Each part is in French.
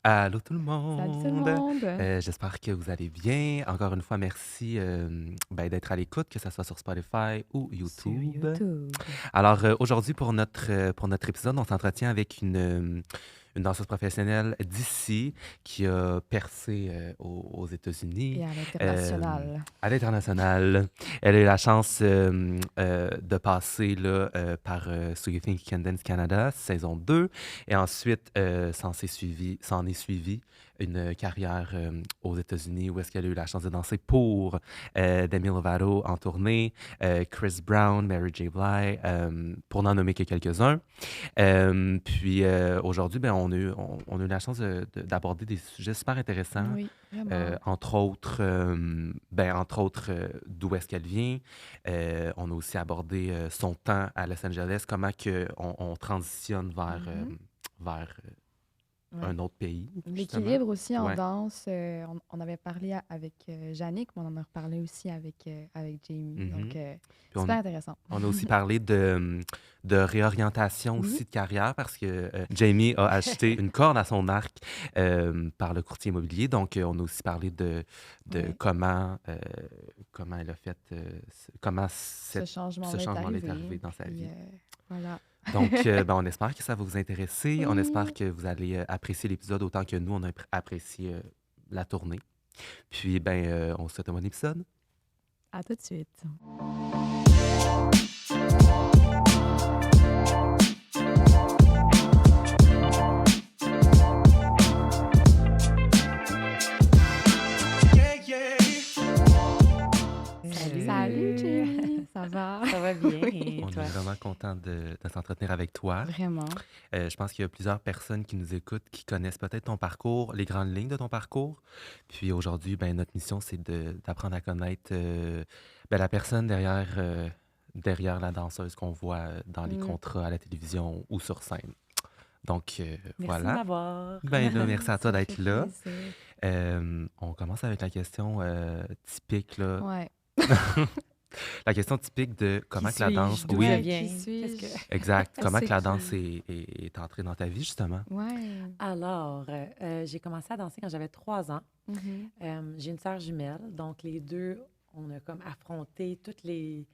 Allô tout le Salut tout le monde! monde! J'espère que vous allez bien. Encore une fois, merci, d'être à l'écoute, que ça soit sur Spotify ou Sur YouTube. YouTube. Alors, aujourd'hui pour notre épisode, on s'entretient avec une danseuse professionnelle d'ici qui a percé, aux États-Unis, Et à hem, l'international. à l'international. Elle a eu la chance, de passer là, par, So You Think You Can Dance Canada, saison 2 et ensuite, s'en est suivi une carrière, aux États-Unis où est-ce qu'elle a eu la chance de danser pour, Demi Lovato en tournée, Chris Brown, Mary J. Blige, pour n'en nommer que quelques-uns. Puis aujourd'hui, ben, on a eu la chance d'aborder des sujets super intéressants, Oui, vraiment. entre autres, d'où est-ce qu'elle vient. On a aussi abordé son temps à Los Angeles, comment que on transitionne Mhm. vers Ouais. un autre pays, justement. L'équilibre aussi en Ouais. danse, on avait parlé avec Yannick, mais on en a reparlé aussi avec Jamie. Donc, Mhm. Puis super intéressant. on a aussi parlé de réorientation Oui, aussi de carrière parce que Jamie a acheté une corde à son arc par le courtier immobilier. Donc, on a aussi parlé de ouais. comment elle a fait, comment Ce ce changement-là est changement est arrivé. arrivé dans sa Puis, vie. voilà. Donc, ben, on espère que ça va vous intéresser. On espère Oui, que vous allez apprécier l'épisode autant que nous, on a apprécié la tournée. Puis, ben, on se souhaite un bon épisode. à tout de suite. Yeah, yeah. Salut, Salut! Jamie! Ça va? Ça va bien, Oui, et On est toi? vraiment content de s'entretenir avec toi. vraiment. Je pense qu'il y a plusieurs personnes qui nous écoutent qui connaissent peut-être ton parcours, les grandes lignes de ton parcours. Puis aujourd'hui, ben, notre mission, c'est d'apprendre à connaître ben, la personne derrière la danseuse qu'on voit dans les Mm. contrats à la télévision ou sur scène. Donc, Merci de voilà. m'avoir. Ben là, merci à toi Ça d'être fait là. plaisir. On commence avec la question typique, là. Ouais. La question typique de Qui comment que la danse... suis-je? D'où je Oui, Ouais, viens? qui Qu'est-ce suis-je? que... exact. Comment C'est que la danse qui? est entrée dans ta vie, justement? Ouais. Alors, j'ai commencé à danser quand j'avais 3 ans. Mhm. J'ai une sœur jumelle, donc les deux, on a comme affronté tous les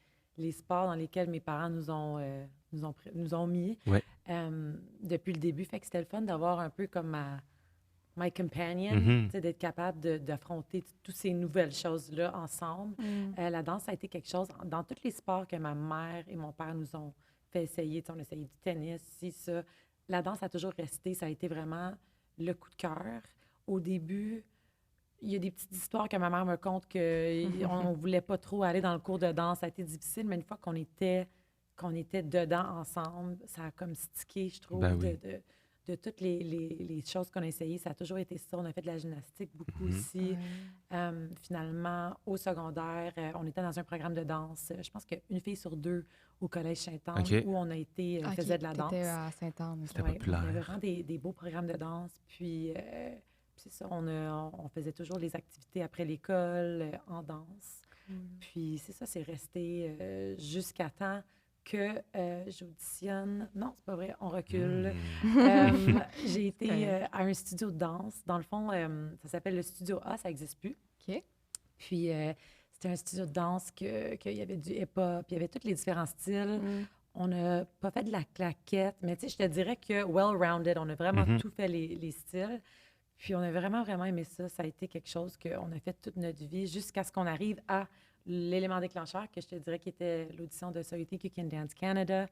sports dans lesquels mes parents nous ont mis Ouais. depuis le début. Fait que c'était le fun d'avoir un peu comme my companion, Mhm. tu sais, d'être capable d'affronter toutes ces nouvelles choses-là ensemble. Mm. La danse, ça a été quelque chose, dans tous les sports que ma mère et mon père nous ont fait essayer, tu sais, on a essayé du tennis, ci, ça. La danse a toujours resté, ça a été vraiment le coup de cœur. Au début, il y a des petites histoires que ma mère me conte qu'on ne voulait pas trop aller dans le cours de danse. Ça a été difficile, mais une fois qu'on était dedans ensemble, ça a comme stické, je Ben trouve, oui. de toutes les choses qu'on a essayées. Ça a toujours été ça. On a fait de la gymnastique beaucoup Mhm. aussi. Ouais. Finalement, au secondaire, on était dans un programme de danse. Je pense qu'une fille sur deux au Collège Sainte-Anne OK. où on a été, OK, faisait de la t'étais danse. à Sainte-Anne, C'était OK. Oui, il y avait populaire. vraiment des beaux programmes de danse. Puis, c'est ça, on faisait toujours les activités après l'école en danse. Cool. Puis, c'est ça, c'est resté jusqu'à temps que j'auditionne. Non, c'est pas vrai, on recule. J'ai été correct. à un studio de danse. Dans le fond, ça s'appelle le Studio A, ça n'existe plus. OK. Puis, c'était un studio de danse qu'il y avait du hip-hop, il y avait tous les différents styles. Mm. On n'a pas fait de la claquette, mais tu sais, je te dirais que well-rounded. On a vraiment Mhm. tout fait les styles. Puis on a vraiment, vraiment aimé ça. Ça a été quelque chose qu'on a fait toute notre vie jusqu'à ce qu'on arrive à l'élément déclencheur, que je te dirais qui était l'audition de So You Think You Can Dance Canada,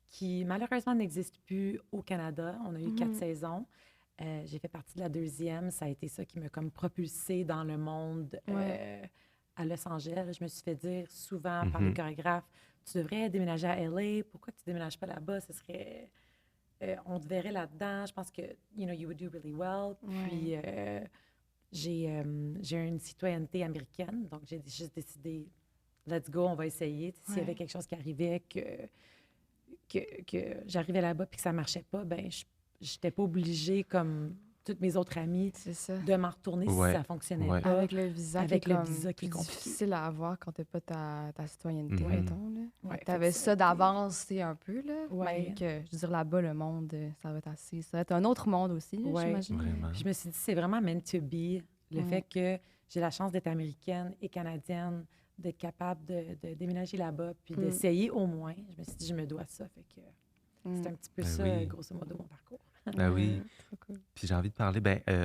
qui malheureusement n'existe plus au Canada. On a eu 4 Mhm. saisons. J'ai fait partie de la deuxième. Ça a été ça qui m'a comme propulsée dans le monde Ouais. à Los Angeles. Je me suis fait dire souvent par les Mhm. chorégraphes, tu devrais déménager à LA. Pourquoi tu ne déménages pas là-bas? Ce serait... on te verrait là-dedans. Je pense que, you would do really well. Puis, Ouais. j'ai une citoyenneté américaine. Donc, j'ai juste décidé, let's go, on va essayer. S'il y avait Ouais. quelque chose qui arrivait, que j'arrivais là-bas puis que ça marchait pas, ben je n'étais pas obligée comme toutes mes autres amies C'est ça. de m'en retourner Ouais, si ça fonctionnait ouais. pas. Avec le visa Avec qui est le comme visa qui est plus compliqué. difficile à avoir quand t'as pas ta citoyenneté, Mhm. mettons, là. Ouais, Fait que fait t'avais que ça a ça été- d'avance, c'est un peu, là. Ouais. Même que, je veux dire, là-bas, le monde, ça va être assez... Ça va être un autre monde aussi, là, Ouais. j'imagine. Vraiment. Puis je me suis dit, c'est vraiment meant to be. Le Ouais. fait que j'ai la chance d'être américaine et canadienne, d'être capable de déménager là-bas, puis Mm. d'essayer au moins. Je me suis dit, je me dois ça. Fait que c'est un petit peu Ben ça, oui. grosso modo, mon parcours. Ben oui. Ouais, trop cool. Puis j'ai envie de parler,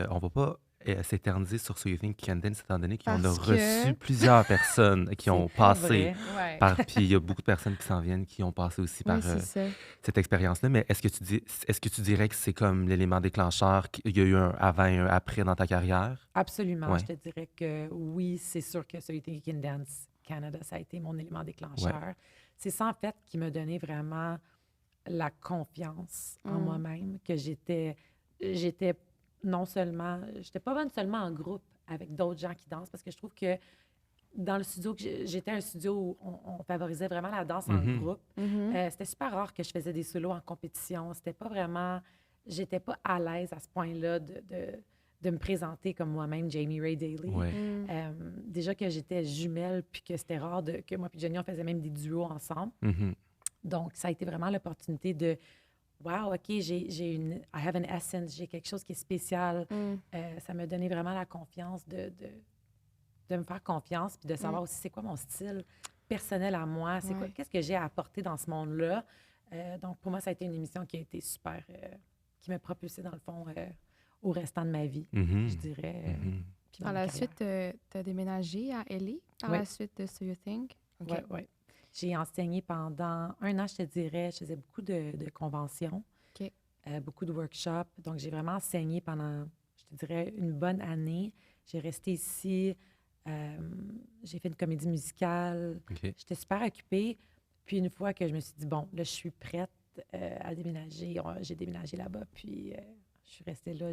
on va pas s'éterniser sur So You Think You Can Dance, étant donné qu'on a Parce reçu que- plusieurs personnes qui ont C'est très passé vrai. Ouais. par... Puis il y a beaucoup de personnes qui s'en viennent qui ont passé aussi par Oui, c'est ça. cette expérience-là. Mais est-ce que tu dirais que c'est comme l'élément déclencheur, qu'il y a eu un avant et un après dans ta carrière? Absolument. Ouais. Je te dirais que oui, c'est sûr que So You Think You Can Dance Canada, ça a été mon élément déclencheur. C'est ça, en fait, qui m'a donné vraiment la confiance en Mm. moi-même, que j'étais non seulement, j'étais pas bonne seulement en groupe avec d'autres gens qui dansent, parce que je trouve que dans le studio, j'étais un studio où on favorisait vraiment la danse en Mhm. groupe. Mhm. C'était super rare que je faisais des solos en compétition. C'était pas vraiment... J'étais pas à l'aise à ce point-là de me présenter comme moi-même, Jamie Ray Daly. Ouais. Mm. Déjà que j'étais jumelle, puis que c'était rare que moi et Jenny, on faisait même des duos ensemble. Mhm. Donc, ça a été vraiment l'opportunité de wow, OK, j'ai une... I have an essence, j'ai quelque chose qui est spécial. Mm. Ça m'a donné vraiment la confiance de me faire confiance, puis de savoir aussi c'est quoi mon style personnel à moi, c'est quoi, Ouais. qu'est-ce que j'ai à apporter dans ce monde-là. Donc, pour moi, ça a été une émission qui a été super, qui m'a propulsée dans le fond au restant de ma vie, Mhm. je dirais. Mhm. puis dans Par ma la carrière. suite, tu as déménagé à LA par Ouais. la suite de So You Think? OK. Ouais, ouais. J'ai enseigné pendant 1 an, je te dirais. Je faisais beaucoup de conventions, OK. beaucoup de workshops. Donc, j'ai vraiment enseigné pendant, je te dirais, une bonne année. J'ai resté ici. J'ai fait une comédie musicale. OK. J'étais super occupée. Puis, une fois que je me suis dit, bon, là, je suis prête à déménager, j'ai déménagé là-bas. Puis, je suis restée là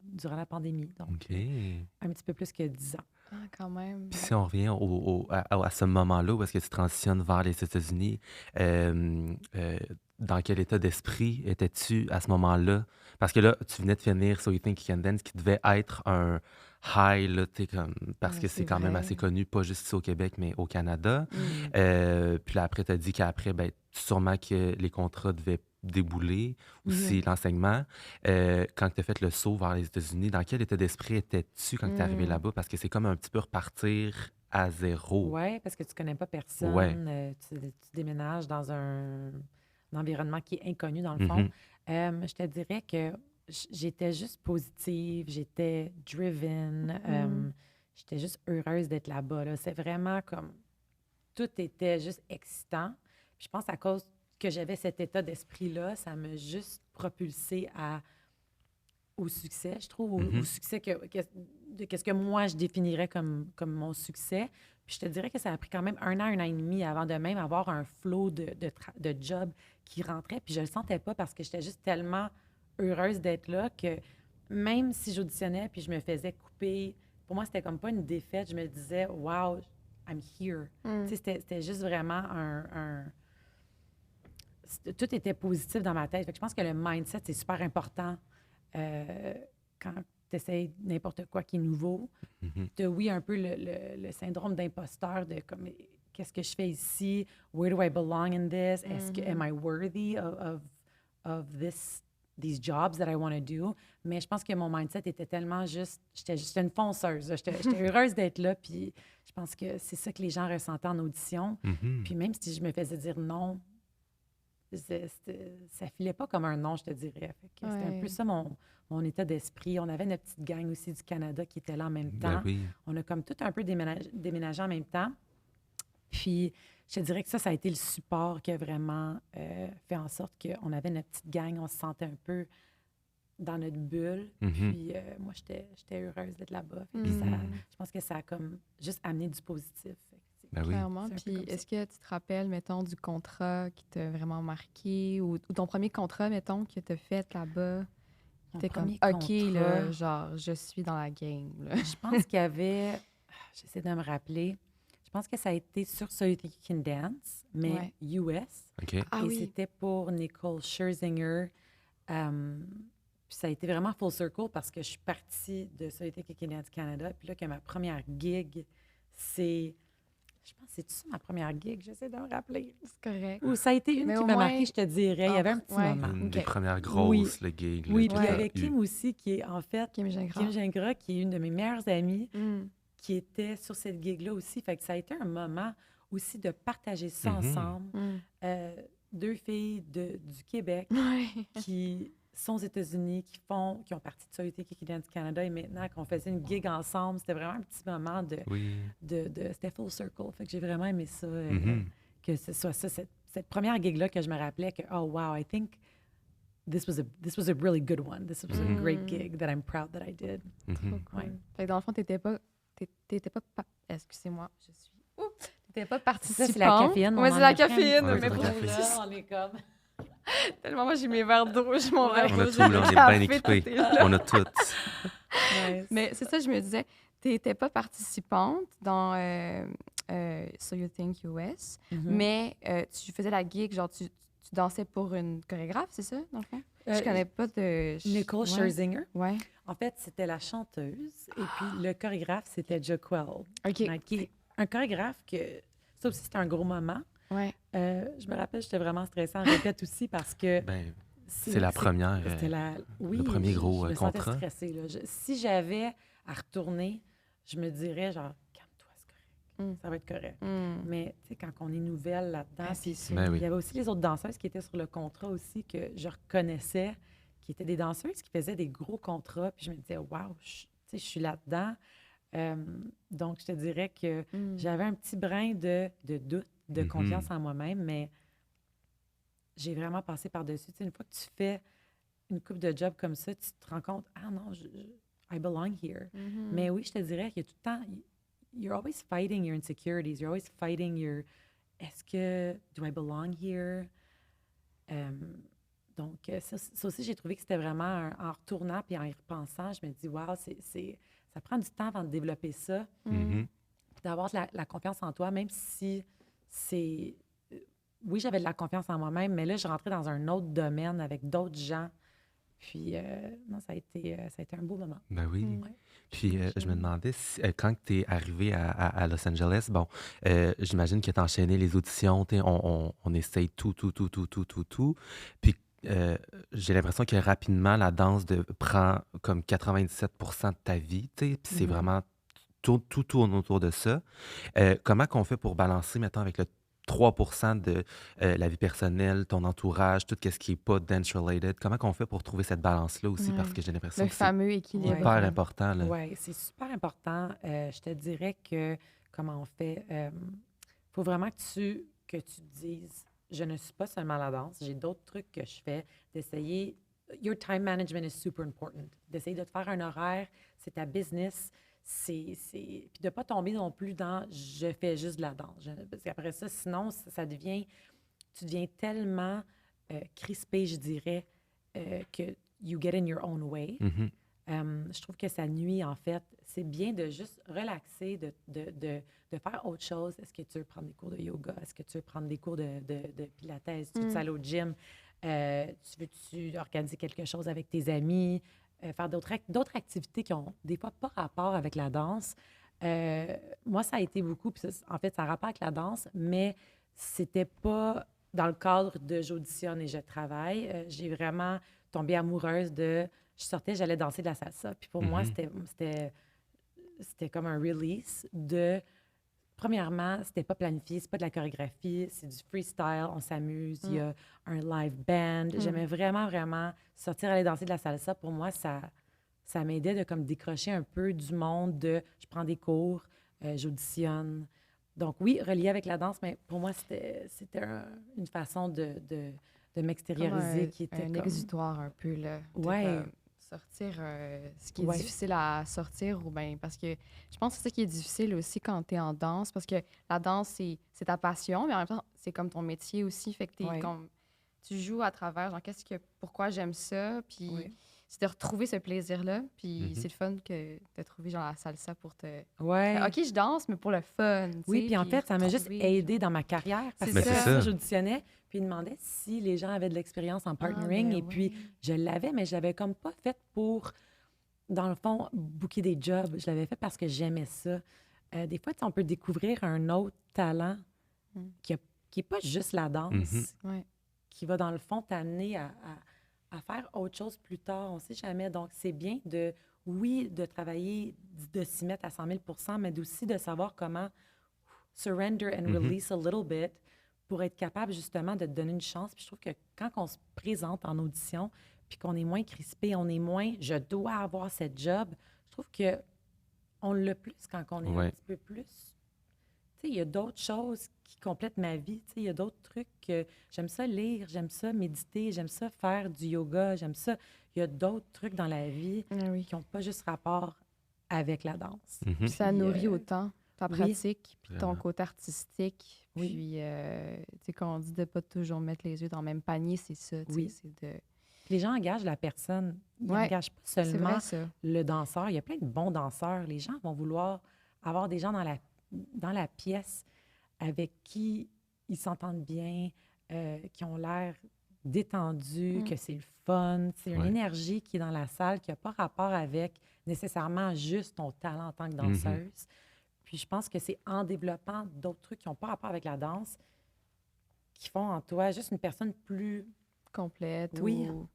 durant la pandémie. Donc, OK. un petit peu plus que 10 ans. Ah, quand même. Puis si on revient à ce moment-là où est-ce que tu transitionnes vers les États-Unis, dans quel état d'esprit étais-tu à ce moment-là? Parce que là, tu venais de finir So You Think You Can Dance, qui devait être un high, là, parce Ouais, que c'est c'est quand même vrai. assez connu, pas juste ici au Québec, mais au Canada. Mm. Puis là, après, tu as dit qu'après, sûrement que les contrats devaient débouler, aussi l'enseignement. Quand tu as fait le saut vers les États-Unis, dans quel état d'esprit étais-tu quand tu es arrivé Mm. là-bas? Parce que c'est comme un petit peu repartir à zéro. Oui, parce que tu connais pas personne. Ouais. Tu déménages dans un environnement qui est inconnu, dans le fond. Mhm. Je te dirais que j'étais juste positive, j'étais driven, j'étais juste heureuse d'être là-bas. Là. C'est vraiment comme... Tout était juste excitant. Puis je pense à cause que j'avais cet état d'esprit-là, ça m'a juste propulsée au succès, je trouve, au succès de qu'est-ce que moi, je définirais comme mon succès. Puis je te dirais que ça a pris quand même 1 an et demi avant de même avoir un flow de job qui rentrait. Puis je le sentais pas parce que j'étais juste tellement heureuse d'être là que même si j'auditionnais puis je me faisais couper, pour moi, c'était comme pas une défaite. Je me disais, wow, I'm here. Mm. Tu sais, c'était juste vraiment tout était positif dans ma tête. Fait que je pense que le mindset, c'est super important quand tu essaies n'importe quoi qui est nouveau. Mhm. Tu as, oui, un peu le syndrome d'imposteur de comme, qu'est-ce que je fais ici? Where do I belong in this? Est-ce que, am I worthy of these jobs that I want to do? Mais je pense que mon mindset était tellement juste, j'étais une fonceuse. J'étais heureuse d'être là, puis je pense que c'est ça que les gens ressentaient en audition. Mhm. Puis même si je me faisais dire non, ça filait pas comme un non, je te dirais. Fait que c'était un Ouais. peu ça mon état d'esprit. On avait notre petite gang aussi du Canada qui était là en même Ben temps. oui. On a comme tout un peu déménagé en même temps. Puis je te dirais que ça a été le support qui a vraiment fait en sorte qu'on avait notre petite gang, on se sentait un peu dans notre bulle. Mhm. Puis moi, j'étais heureuse d'être là-bas. Fait que Mhm. je pense que ça a comme juste amené du positif. Fait que Ben oui. Clairement. C'est un peu Puis comme ça. est-ce que tu te rappelles, mettons, du contrat qui t'a vraiment marqué ou ton premier contrat, mettons, que tu as fait là-bas? Mon T'es comme, premier OK, là, contrat. genre, je suis dans la game. Là. Je pense qu'il y avait... J'essaie de me rappeler. Je pense que ça a été sur So You Think You Can Dance, mais Ouais. US. OK. Ah et oui. c'était pour Nicole Scherzinger. Puis ça a été vraiment full circle parce que je suis partie de Société Kick Dance Canada. Puis là, que ma première gig, c'est... Je pense que c'est ça ma première gig, j'essaie de me rappeler. C'est correct. Ou ça a été une Mais qui au m'a moins- marqué, je te dirais. Il y avait un petit ouais. moment. Une des Ok. premières Oui. grosses, le gig. là, Oui, que puis il y t'as avait eu. Kim aussi, qui est en fait Kim Gingras. Kim Gingras, qui est une de mes meilleures amies, Mm. qui était sur cette gig-là aussi. Fait que ça a été un moment aussi de partager ça Mhm. ensemble. Mm. Deux filles du Québec Ouais. qui sont aux États-Unis, qui ont parti de Société Kick Dance Canada et maintenant qu'on faisait une gig ensemble. C'était vraiment un petit moment Oui. c'était full circle. Fait que j'ai vraiment aimé ça, Mhm. que ce soit ça, cette première gig-là que je me rappelais que, oh wow, I think this was a really good one. This was a great Mm. gig that I'm proud that I did. Mhm. Trop cool. Ouais. Fait que dans le fond, t'étais pas excusez-moi, je suis. T'étais pas Ça, participante. c'est la caféine. mon Ouais, c'est la André. caféine. Ouais, mais c'est pour la vous, caféine. là, on est comme... tellement moi j'ai mes verres d'eau, j'ai mon verre On a d'eau, tout, j'ai là, on le est bien café, équipés. tout est là. On a tout. Nice. Mais c'est ça, je me disais, t'étais pas participante dans So You Think US, Mhm. mais tu faisais la gig, genre tu dansais pour une chorégraphe, c'est ça, dans le fond? Je connais pas de... Nicole Ouais. Scherzinger. Ouais. En fait, c'était la chanteuse et puis le chorégraphe, c'était Joquel. OK. Qui est un chorégraphe que... Ça aussi, c'était un gros moment. Ouais. Je me rappelle, j'étais vraiment stressée en répète aussi parce que... Ben, c'est la c'est- première. C'était oui, le premier gros, je me sentais contrat. stressée, là. Si j'avais à retourner, je me dirais genre, calme-toi, c'est correct. Mm. Ça va être correct. Mm. Mais tu sais, quand on est nouvelle là-dedans, Ah, c'est puis sûr. Ben il oui. y avait aussi les autres danseuses qui étaient sur le contrat aussi que je reconnaissais, qui étaient des danseuses qui faisaient des gros contrats. Puis je me disais, waouh, je suis là-dedans. Donc, je te dirais que Mm. j'avais un petit brin de doute, de Mhm. confiance en moi-même, mais j'ai vraiment passé par-dessus. Tu sais, une fois que tu fais une coupe de job comme ça, tu te rends compte, ah non, I belong here. Mhm. Mais oui, je te dirais qu'il y a tout le temps, you're always fighting your insecurities, you're always fighting your, est-ce que, do I belong here? Donc, ça aussi, j'ai trouvé que c'était vraiment, en retournant puis en y repensant, je me dis, wow, ça prend du temps avant de développer ça, Mhm. puis d'avoir de la confiance en toi, même si c'est... Oui, j'avais de la confiance en moi-même, mais là, je rentrais dans un autre domaine avec d'autres gens. Puis, non, ça a été un beau moment. Ben oui. Mm. Ouais. Puis je me demandais si, quand tu es arrivé à Los Angeles, bon, j'imagine que tu as enchaîné les auditions, t'sais, on essaye tout. Puis j'ai l'impression que rapidement, la danse prend comme 97% de ta vie, tu sais, puis c'est Mhm. vraiment tout tourne autour de ça. Comment qu'on fait pour balancer, mettons, avec le 3% de la vie personnelle, ton entourage, tout ce qui n'est pas dance-related? Comment qu'on fait pour trouver cette balance-là aussi? Parce Ouais. que j'ai l'impression Le que c'est fameux équilibre. Ouais. hyper important. Là. Oui, c'est super important. Je te dirais que, comment on fait, faut vraiment que tu te dises, je ne suis pas seulement la danse, j'ai d'autres trucs que je fais, d'essayer, your time management is super important, d'essayer de te faire un horaire, c'est ta business, puis de ne pas tomber non plus dans, je fais juste de la danse. Parce qu'après ça, sinon, tu deviens tellement crispé, je dirais, que you get in your own way. Mhm. Je trouve que ça nuit, en fait. C'est bien de juste relaxer, de faire autre chose. Est-ce que tu veux prendre des cours de yoga? Est-ce que tu veux prendre des cours de pilates? Tu veux aller au gym? Tu veux-tu organiser quelque chose avec tes amis? Faire d'autres activités qui ont des fois pas rapport avec la danse. Moi, ça a été beaucoup, puis en fait, ça a rapport avec la danse, mais c'était pas dans le cadre de j'auditionne et je travaille. J'ai vraiment tombé amoureuse de... Je sortais, j'allais danser de la salsa. Puis pour moi, Mhm. c'était comme un release de... Premièrement, c'était pas planifié, c'est pas de la chorégraphie, c'est du freestyle, on s'amuse, il y a un live band. J'aimais vraiment, vraiment sortir, aller danser de la salsa. Pour moi, ça m'aidait de comme décrocher un peu du monde de je prends des cours, j'auditionne. Donc oui, relié avec la danse, mais pour moi, c'était une façon de m'extérioriser Comme qui était un comme... exutoire un peu, là. de Ouais. comme sortir ce qui est Ouais. difficile à sortir, ou bien parce que je pense que c'est ça qui est difficile aussi quand tu es en danse, parce que la danse, c'est ta passion, mais en même temps, c'est comme ton métier aussi, fait que Ouais. tu joues à travers, genre, pourquoi j'aime ça, puis Ouais. c'est de retrouver ce plaisir-là. Puis Mhm. c'est le fun que de trouver genre la salsa pour te. Ouais. OK, je danse, mais pour le fun. tu Oui, sais, puis en fait, ça m'a juste retrouver, aidé genre. dans ma carrière parce C'est que Mais c'est ça. ça. j'auditionnais, puis ils demandaient si les gens avaient de l'expérience en Ah, partnering. ben Et puis, oui. je l'avais, mais je l'avais comme pas fait pour, dans le fond, booker des jobs. Je l'avais fait parce que j'aimais ça. Des fois, tu sais, on peut découvrir un autre talent Mm. qui est pas juste la danse, Mhm. Ouais. qui va, dans le fond, t'amener à faire autre chose plus tard. On sait jamais. Donc, c'est bien de, oui, de travailler, de s'y mettre à 100 000 mais aussi de savoir comment surrender and Mhm. release a little bit pour être capable, justement, de te donner une chance. Puis je trouve que quand on se présente en audition, puis qu'on est moins crispé, on est moins « je dois avoir cette job », je trouve que on l'a plus quand on est un Ouais. petit peu plus. Tu sais, il y a d'autres choses qui complètent ma vie. Tu sais, il y a d'autres trucs que j'aime ça lire, j'aime ça méditer, j'aime ça faire du yoga, j'aime ça. Il y a d'autres trucs dans la vie Ah oui. qui n'ont pas juste rapport avec la danse. Mhm. Puis ça Puis, nourrit autant ta oui. pratique, puis ton Vraiment. côté artistique. Oui. Puis, tu sais, quand on dit de pas toujours mettre les yeux dans le même panier, c'est ça. Tu sais, Oui. c'est de. Les gens engagent la personne. Ils Ouais, n'engagent pas C'est seulement vrai, ça. le danseur. Il y a plein de bons danseurs. Les gens vont vouloir avoir des gens dans la pièce avec qui ils s'entendent bien, qui ont l'air détendus, Mm. que c'est le fun. C'est une Ouais. énergie qui est dans la salle qui n'a pas rapport avec nécessairement juste ton talent en tant que danseuse. Puis je pense que c'est en développant d'autres trucs qui n'ont pas rapport avec la danse qui font en toi juste une personne plus, Complète. Oui. Ou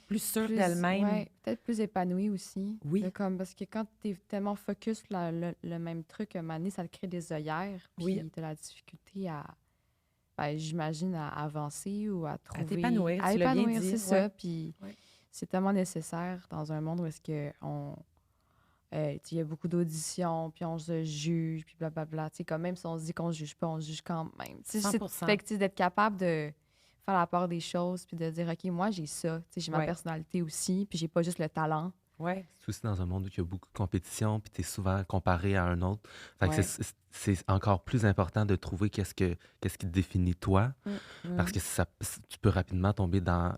plus sûre plus, d'elle-même. ouais, peut-être plus épanouie aussi. Oui. De comme, parce que quand tu es tellement focus sur le même truc, à un moment donné, ça te crée des œillères. Puis Oui. tu as la difficulté à, ben, j'imagine, à avancer ou à trouver. t'épanouir, À tu l'as bien épanouir, dit, c'est ça. Puis Ouais. c'est tellement nécessaire dans un monde où est-ce que il y a beaucoup d'auditions, puis on se juge, puis blablabla. Tu sais, comme même si on se dit qu'on se juge pas, on se juge quand même. Tu sais, 100%. fait que, tu sais, d'être capable de faire la part des choses, puis de dire, OK, moi, j'ai ça. Tu sais, j'ai ma Ouais. personnalité aussi, puis j'ai pas juste le talent. Ouais. C'est aussi dans un monde où il y a beaucoup de compétition, puis tu es souvent comparé à un autre. Fait que Ouais. c'est encore plus important de trouver qu'est-ce qui te définit toi, parce que tu peux rapidement tomber dans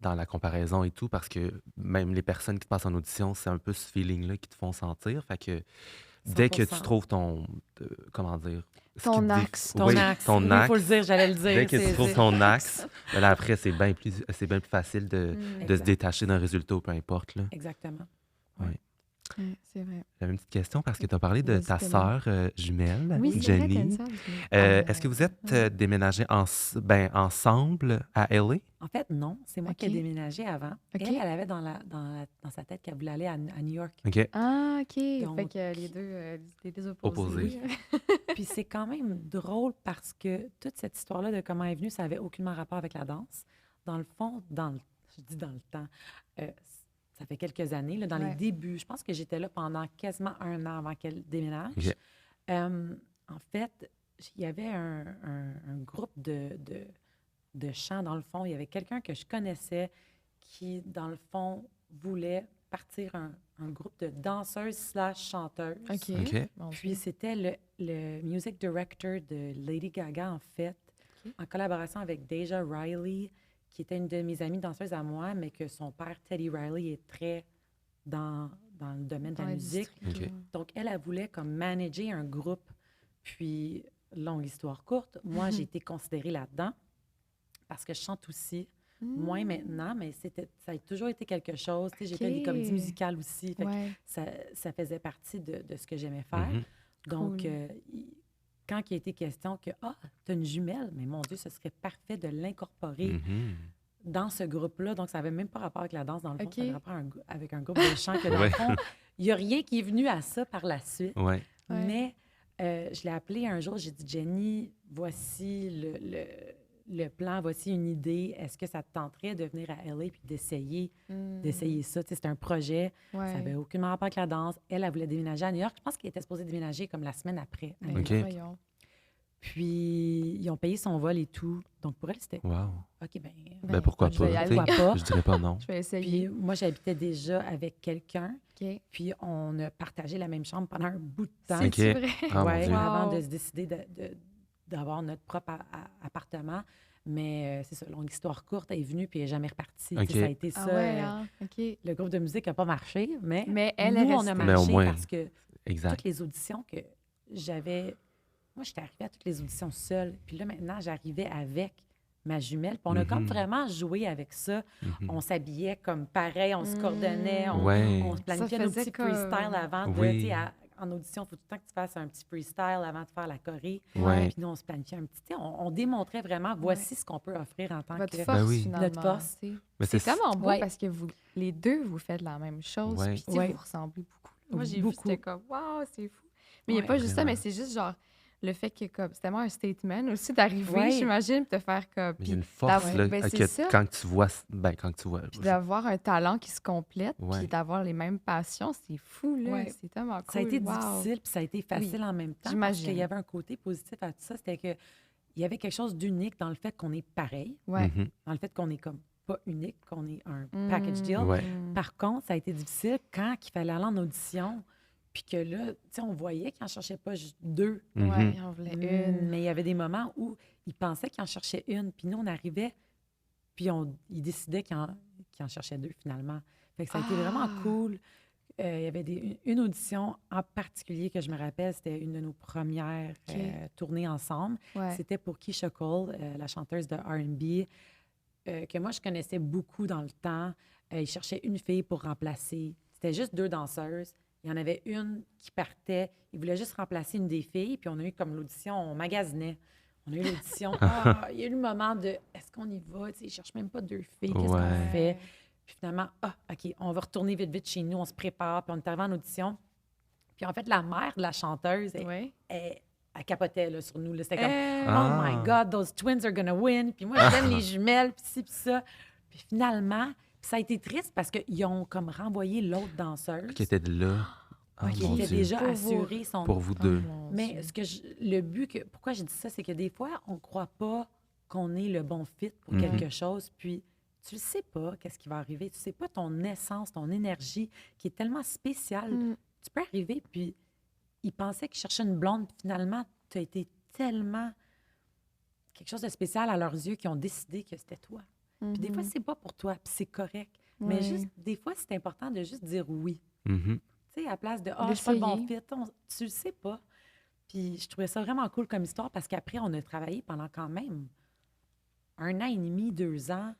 la comparaison et tout, parce que même les personnes qui te passent en audition, c'est un peu ce feeling-là qui te font sentir. Fait que dès que tu 100%. trouves ton, comment dire, ce Ton qui te axe. Ton oui, axe. ton Oui, il axe. faut le dire, j'allais le dire. Dès que tu trouves ton axe, ben là, après, c'est bien plus facile de se Exact. détacher d'un résultat, peu importe. Là. Exactement. Ouais, c'est vrai. J'avais une petite question parce que tu as parlé de Vas-y, ta Tony. sœur jumelle, Oui, c'est vrai, t'as une Jenny. sœur, Jenny. Est-ce que vous êtes déménagés ensemble à LA? En fait, non. C'est moi qui ai OK. déménagé avant. OK. Elle avait dans sa tête qu'elle voulait aller à New York. OK. Ah, OK. Donc- Fait que les deux opposés. Opposés. Puis c'est quand même drôle parce que toute cette histoire-là de comment elle est venue, ça n'avait aucunement rapport avec la danse. Dans le fond, je dis dans le temps, ça fait quelques années, là, dans les Ouais. débuts, je pense que j'étais là pendant quasiment 1 an avant qu'elle déménage. OK. En fait, il y avait un groupe de chant, dans le fond. Il y avait quelqu'un que je connaissais qui, dans le fond, voulait partir un groupe de danseuses / chanteuses. OK. OK. Mon Puis Dieu. c'était le music director de Lady Gaga, en fait, OK. en collaboration avec Deja Riley, qui était une de mes amies danseuses à moi, mais que son père, Teddy Riley, est très dans le domaine de Dans la musique. l'industrie, OK. ouais. Donc, elle voulait comme manager un groupe. Puis, longue histoire courte, moi, j'ai été considérée là-dedans parce que je chante aussi. Moins maintenant, mais ça a toujours été quelque chose. Tu sais, j'ai fait des OK. comédies musicales aussi. Fait que Ouais. ça faisait partie de ce que j'aimais faire. Mhm. Donc, Cool. quand il a été question que, tu as une jumelle, mais mon Dieu, ce serait parfait de l'incorporer Mhm. dans ce groupe-là. Donc, ça n'avait même pas rapport avec la danse, dans le fond. OK. Ça avait rapport avec un groupe de chant que, dans Ouais. le fond, il n'y a rien qui est venu à ça par la suite. Ouais. Ouais. Mais je l'ai appelé un jour, j'ai dit, Jenny, voici le plan, voici une idée. Est-ce que ça te tenterait de venir à LA puis d'essayer ça? Tu sais, c'était un projet. Ouais. Ça n'avait aucunement rapport avec la danse. Elle voulait déménager à New York. Je pense qu'elle était supposée déménager comme la semaine après. à New Ben, OK. York. voyons. Puis, ils ont payé son vol et tout. Donc, pour elle, c'était Wow. OK, Ben, Ben, pourquoi je vais y pas? aller. tu sais. Pourquoi pas? Je dirais pas non. Je vais Puis, essayer. moi, j'habitais déjà avec quelqu'un. OK. Puis, on a partagé la même chambre pendant un bout de temps. C'est OK. vrai. Ah, mon Ouais, Dieu. avant Wow. de se décider d'avoir notre propre appartement. Mais c'est ça, longue histoire courte, elle est venue puis elle n'est jamais repartie. OK. Tu sais, ça a été Ah ça. ouais, hein? OK. Le groupe de musique n'a pas marché, mais elle nous, est on a restée. Mais au marché moins, parce que exact. toutes les auditions que j'avais... Moi, j'étais arrivée à toutes les auditions seule. Puis là, maintenant, j'arrivais avec ma jumelle. Puis on a comme vraiment joué avec ça. On s'habillait comme pareil, on se coordonnait, Ouais. on se planifiait Ça nos faisait petits comme- freestyles avant. De, Oui. tu sais, en audition, il faut tout le temps que tu fasses un petit freestyle avant de faire la choré. Ouais. Puis nous, on se planifiait un petit... tu sais, on démontrait vraiment, voici ce qu'on peut offrir en tant Votre que... force, Ben oui. finalement. Notre force. tu sais. Mais C'est c'est- tellement beau Ouais. parce que les deux, vous faites la même chose. Ouais. Puis, tu sais, Ouais. vous ressemblez beaucoup. Moi, j'ai vu, Beaucoup. c'était comme, waouh, c'est fou. Mais il n'y a Ouais. pas juste ça, Vraiment. mais c'est juste genre le fait que, comme, c'était tellement un statement aussi d'arriver, Ouais. j'imagine, puis de faire comme. Il y a une Puis force d'avoir- là, ben, c'est que ça. quand tu vois, puis d'avoir un talent qui se complète, Ouais. puis d'avoir les mêmes passions, c'est fou, là. Ouais. C'est tellement cool. Ça a été Wow. difficile, puis ça a été facile en même temps. Parce j'imagine. qu'il y avait un côté positif à tout ça, c'était que il y avait quelque chose d'unique dans le fait qu'on est pareil, Ouais. dans le fait qu'on est comme pas unique, qu'on est un Mm. package deal. Ouais. Mm. Par contre, ça a été difficile quand il fallait aller en audition, puis que là, tu sais, on voyait qu'il n'en cherchait pas juste deux, Ouais, on voulait une. mais il y avait des moments où il pensait qu'il en cherchait une, puis nous, on arrivait, puis il décidait qu'il en cherchait deux, finalement. Fait que ça a été vraiment Ah! cool. Il y avait une audition en particulier que je me rappelle, c'était une de nos premières OK. tournées ensemble. Ouais. C'était pour Keisha Cole, la chanteuse de R&B, que moi, je connaissais beaucoup dans le temps. Il cherchait une fille pour remplacer. C'était juste deux danseuses. Il y en avait une qui partait. Il voulait juste remplacer une des filles. Puis on a eu comme l'audition, on magasinait. On a eu l'audition. Il y a eu le moment de est-ce qu'on y va? Tu sais, il ne cherche même pas deux filles. Qu'est-ce Ouais. qu'on fait? Puis finalement, OK, on va retourner vite, vite chez nous. On se prépare. Puis on est arrivé en audition. Puis en fait, la mère de la chanteuse, Ouais. elle capotait là, sur nous. là. C'était comme Ah. Oh my God, those twins are gonna win. Puis moi, j'aime les jumelles, puis ci, puis ça. Puis finalement, puis ça a été triste parce qu'ils ont comme renvoyé l'autre danseuse qui était de là. Ah, qui mon était Dieu. déjà Pour vous. assurée son... Pour vous Oh, deux. mon Mais Dieu. le but, pourquoi j'ai dit ça, c'est que des fois, on ne croit pas qu'on est le bon fit pour Mhm. quelque chose, puis tu ne sais pas qu'est-ce qui va arriver. Tu ne sais pas ton essence, ton énergie, qui est tellement spéciale. Mm. Tu peux arriver, puis ils pensaient qu'ils cherchaient une blonde, puis finalement, tu as été tellement quelque chose de spécial à leurs yeux qu'ils ont décidé que c'était toi. Puis des fois, Mhm. c'est pas pour toi, puis c'est correct. Mais Ouais. juste, des fois, c'est important de juste dire oui. Mhm. Tu sais, à la place de « Ah, je suis pas le bon D'essayer. fit », tu le sais pas. Puis je trouvais ça vraiment cool comme histoire parce qu'après, on a travaillé pendant quand même 1 an et demi, 2 ans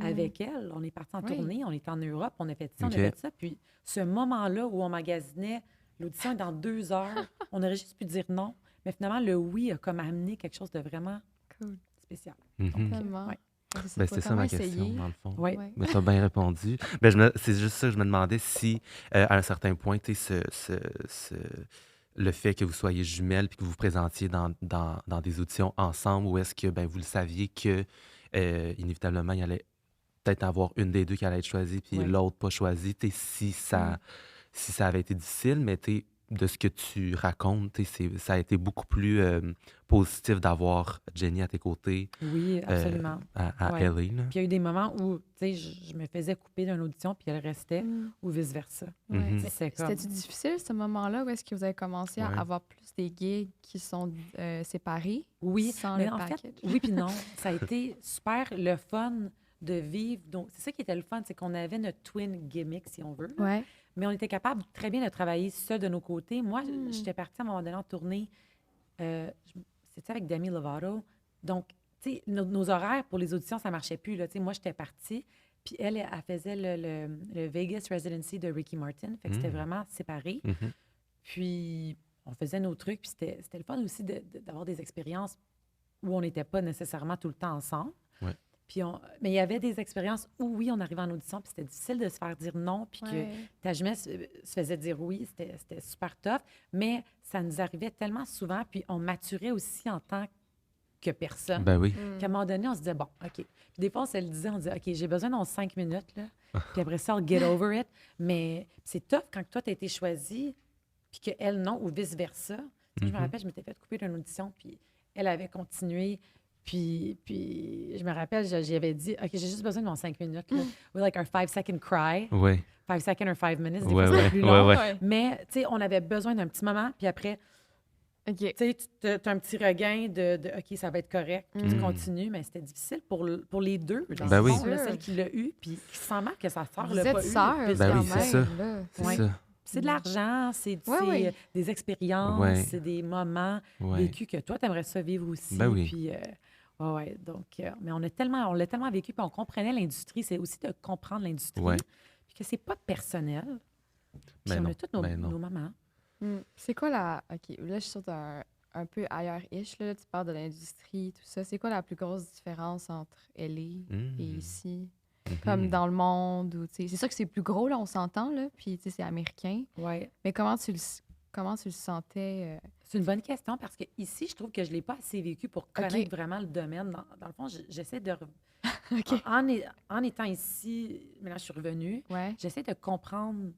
avec elle. On est parti en Oui. tournée, on est en Europe, on a fait ça, OK. on a fait ça. Puis ce moment-là où on magasinait, l'audition est dans 2 heures, on aurait juste pu dire non. Mais finalement, le oui a comme amené quelque chose de vraiment Cool. spécial. Mhm. Tellement. ouais. Je sais Ben, pas, c'était ça comment ma essayer? question, dans le fond. Oui. Ouais. Mais tu as bien répondu. Ben, c'est juste ça que je me demandais si, à un certain point, tu sais, le fait que vous soyez jumelles puis que vous vous présentiez dans des auditions ensemble, ou est-ce que ben, vous le saviez que, inévitablement, il y allait peut-être avoir une des deux qui allait être choisie puis Ouais. l'autre pas choisie, tu sais, si ça avait été difficile, mais tu sais, de ce que tu racontes, tu sais, ça a été beaucoup plus positif d'avoir Jenny à tes côtés Oui, absolument. à Ouais. LA. Là. Puis il y a eu des moments où, tu sais, je me faisais couper d'une audition puis elle restait, Mm. ou vice-versa. Ouais. Mhm. Mais C'est comme... C'était-tu difficile, ce moment-là, où est-ce que vous avez commencé Ouais. à avoir plus des gigs qui sont séparés? Oui, Sans mais le en fait, package. oui puis non. Ça a été super le fun de vivre. Donc, c'est ça qui était le fun, c'est qu'on avait notre twin gimmick, si on veut. là. Ouais. Mais on était capable très bien de travailler ça de nos côtés. Moi, Mm. j'étais partie à un moment donné en tournée. C'était avec Demi Lovato. Donc, tu sais, nos horaires pour les auditions, ça marchait plus. Là. Tu sais, moi, j'étais partie. Puis elle faisait le Vegas Residency de Ricky Martin. Fait que c'était Mm. vraiment séparé. Mhm. Puis, on faisait nos trucs. Puis, c'était le fun aussi d'avoir des expériences où on n'était pas nécessairement tout le temps ensemble. Ouais. Puis, mais il y avait des expériences où, oui, on arrivait en audition, puis c'était difficile de se faire dire non, puis Ouais. que ta jumelle se faisait dire oui. C'était super tough. Mais ça nous arrivait tellement souvent, puis on maturait aussi en tant que personne. Ben oui. Mm. Qu'à un moment donné, on se disait, bon, OK. Puis des fois, on se le disait, on disait, OK, j'ai besoin dans 5 minutes, là. Puis après ça, I'll get over it. Mais c'est tough quand toi, tu as été choisi, puis qu'elle, non, ou vice-versa. Tu sais, Je me Mhm. rappelle, je m'étais fait couper d'une audition, puis elle avait continué. Puis je me rappelle, j'avais dit, OK, j'ai juste besoin de mon 5 minutes, là. With like our 5-second cry. Oui. 5 seconds or 5 minutes. Des Ouais, fois, c'était ouais, plus ouais, long. ouais. Ouais. Mais, tu sais, on avait besoin d'un petit moment, puis après, OK. Tu sais, tu as un petit regain de OK, ça va être correct, puis tu Mm. continues, mais c'était difficile pour les deux, dans Ben le oui. fond, là, Sûr. celle qui l'a eu, puis qui sent mal que sa sœur Vous l'a êtes pas eu. sœurs, plus Ben quand oui, c'est même, ça. là. C'est Ouais. ça. C'est de l'argent, c'est Ouais, ouais. des expériences, Ouais. c'est des moments Ouais. vécus que toi, tu aimerais ça vivre aussi. Ben oui. Puis, ouais. Donc, mais on l'a tellement vécu, puis on comprenait l'industrie. C'est aussi de comprendre l'industrie, Ouais. puis que c'est pas personnel. Puis Ben on non. a toutes nos, Ben non. nos mamans. C'est quoi la... OK, là, je saute un peu ailleurs-ish, là. Tu parles de l'industrie, tout ça. C'est quoi la plus grosse différence entre LA et ici? Comme dans le monde, ou, tu sais, c'est sûr que c'est plus gros, là, on s'entend, là, puis, tu sais, c'est américain. Ouais. Mais comment tu le sentais? C'est une bonne question parce que ici, je trouve que je ne l'ai pas assez vécu pour connaître vraiment le domaine. Dans le fond, j'essaie de. OK. En étant ici, mais là, je suis revenue, Ouais. j'essaie de comprendre.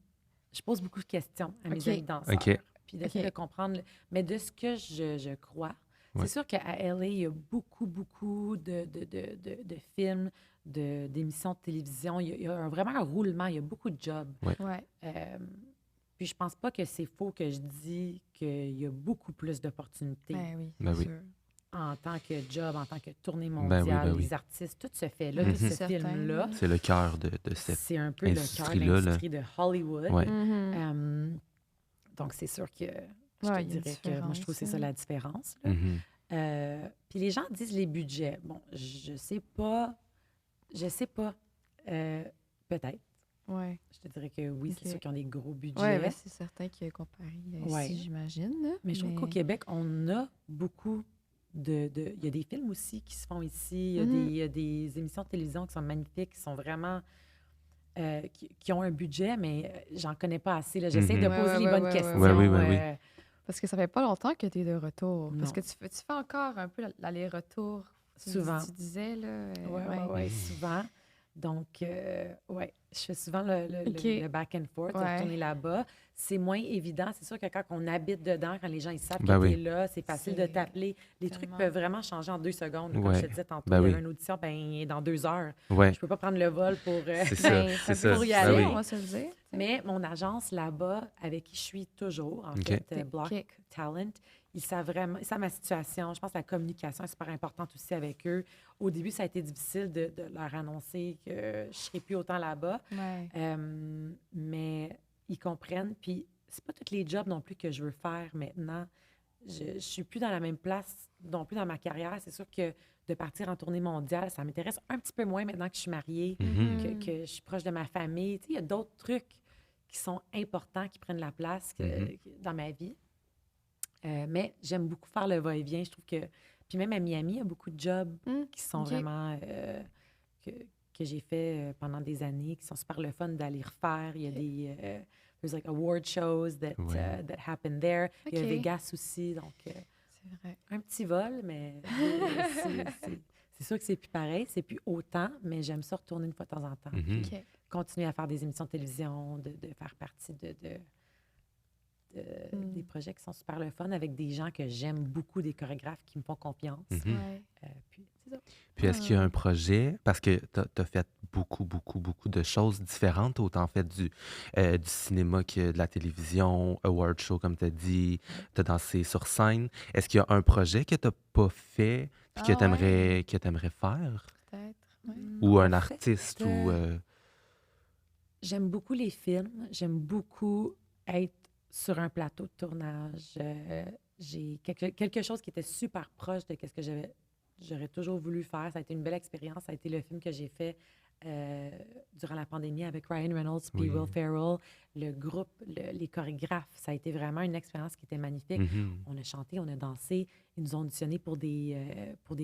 Je pose beaucoup de questions à mes OK. amis danseurs. OK. Puis d'essayer OK. de comprendre. Mais de ce que je crois, Ouais. c'est sûr qu'à LA, il y a beaucoup de films, d'émissions de télévision. Il y a vraiment un roulement, il y a beaucoup de jobs. Ouais. Puis je pense pas que c'est faux que je dis qu'il y a beaucoup plus d'opportunités Ben oui, Ben c'est oui. sûr. en tant que job, en tant que tournée Ben mondiale, oui, ben oui. les artistes, tout se fait là, Mhm. tout ce Certain. film-là. C'est le cœur de cette. C'est un peu le cœur de industrie-là, là. l'industrie de Hollywood. Ouais. Mhm. Donc, c'est sûr que je Ouais, te il y a une dirais que moi, je trouve que c'est ça différence, la différence. Là. Mhm. Puis les gens disent les budgets. Bon, je sais pas. Peut-être. Ouais. Je te dirais que oui, c'est Ok. sûr qu'ils ont des gros budgets. Ouais, ben, c'est certain qu'il y a comparé Ouais. ici, j'imagine. Là. Mais je trouve qu'au Québec, on a beaucoup il y a des films aussi qui se font ici. Il y a des émissions de télévision qui sont magnifiques, qui sont vraiment... qui ont un budget, mais j'en connais pas assez. là. J'essaie de Mhm. poser les Ouais, bonnes ouais, questions. ouais, ouais, ouais, oui. Parce que ça fait pas longtemps que tu es de retour. Parce Non. que tu fais encore un peu l'aller-retour. Souvent. Tu disais, là. Oui, souvent. Donc, je fais souvent OK. le back and forth, Ouais. retourner là-bas. C'est moins évident. C'est sûr que quand on habite dedans, quand les gens ils savent Ben que oui. tu es là, c'est facile de C'est t'appeler. Les trucs tellement- peuvent vraiment changer en 2 secondes. Comme Ouais. je te disais tantôt, Ben il y oui. avait une audition, ben, dans 2 heures. Ouais. Je peux pas prendre le vol pour... C'est ça. Ben, C'est un ça. peu Pour y Ben aller, oui. on va se le dire. Mais mon agence là-bas, avec qui je suis toujours, en OK. fait, OK. Block Talent, ils savent ma situation. Je pense que la communication est super importante aussi avec eux. Au début, ça a été difficile de leur annoncer que je ne serai plus autant là-bas. Ouais. Mais ils comprennent. Puis, c'est pas tous les jobs non plus que je veux faire maintenant. Je suis plus dans la même place non plus dans ma carrière. C'est sûr que de partir en tournée mondiale, ça m'intéresse un petit peu moins maintenant que je suis mariée, Mhm. que je suis proche de ma famille. Tu sais, il y a d'autres trucs qui sont importants, qui prennent la place dans ma vie. Mais j'aime beaucoup faire le va-et-vient. Je trouve que... Puis même à Miami, il y a beaucoup de jobs qui sont OK. vraiment... que j'ai fait pendant des années, qui sont super le fun d'aller refaire. Il y a des... there's like award shows that happen there. Il y a OK. Vegas aussi, donc C'est vrai. un petit vol, mais c'est sûr que c'est plus pareil, c'est plus autant, mais j'aime ça retourner une fois de temps en temps. Mhm. OK. Continuer à faire des émissions de télévision, de faire partie des projets qui sont super le fun avec des gens que j'aime beaucoup, des chorégraphes qui me font confiance. Mhm. Ouais. Puis, c'est ça. Puis est-ce qu'il y a un projet, parce que tu as fait beaucoup de choses différentes, autant fait du cinéma que de la télévision, award show, comme tu as dit, tu as dansé sur scène. Est-ce qu'il y a un projet que tu n'as pas fait puis que Ah tu aimerais faire? Peut-être. Ouais. Ou En un fait, artiste? Ou, j'aime beaucoup les films. J'aime beaucoup être sur un plateau de tournage. J'ai quelque chose qui était super proche de ce que j'aurais toujours voulu faire. Ça a été une belle expérience. Ça a été le film que j'ai fait durant la pandémie avec Ryan Reynolds puis Oui. Will Ferrell. Le groupe, les chorégraphes, ça a été vraiment une expérience qui était magnifique. Mhm. On a chanté, on a dansé. Ils nous ont auditionnés pour des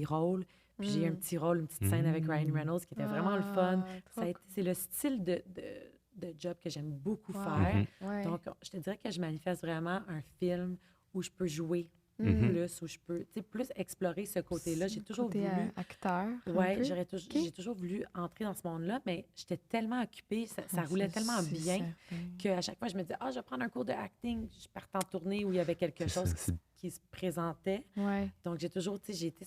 rôles. Puis j'ai eu un petit rôle, une petite scène avec Ryan Reynolds qui était vraiment le fun. Trop C'est le style de job que j'aime beaucoup Wow. faire. Ouais. Donc, je te dirais que je manifeste vraiment un film où je peux jouer Mhm. plus, où je peux plus explorer ce côté-là. J'ai toujours Côté, voulu... acteur. un Oui, peu. j'ai toujours voulu entrer dans ce monde-là, mais j'étais tellement occupée, ça Ah, roulait c'est- tellement c'est bien certain. qu'à chaque fois, je me disais, je vais prendre un cours de acting. Je partais en tournée où il y avait quelque C'est ça, chose c'est- qui se présentait. Ouais. Donc, j'ai toujours, j'étais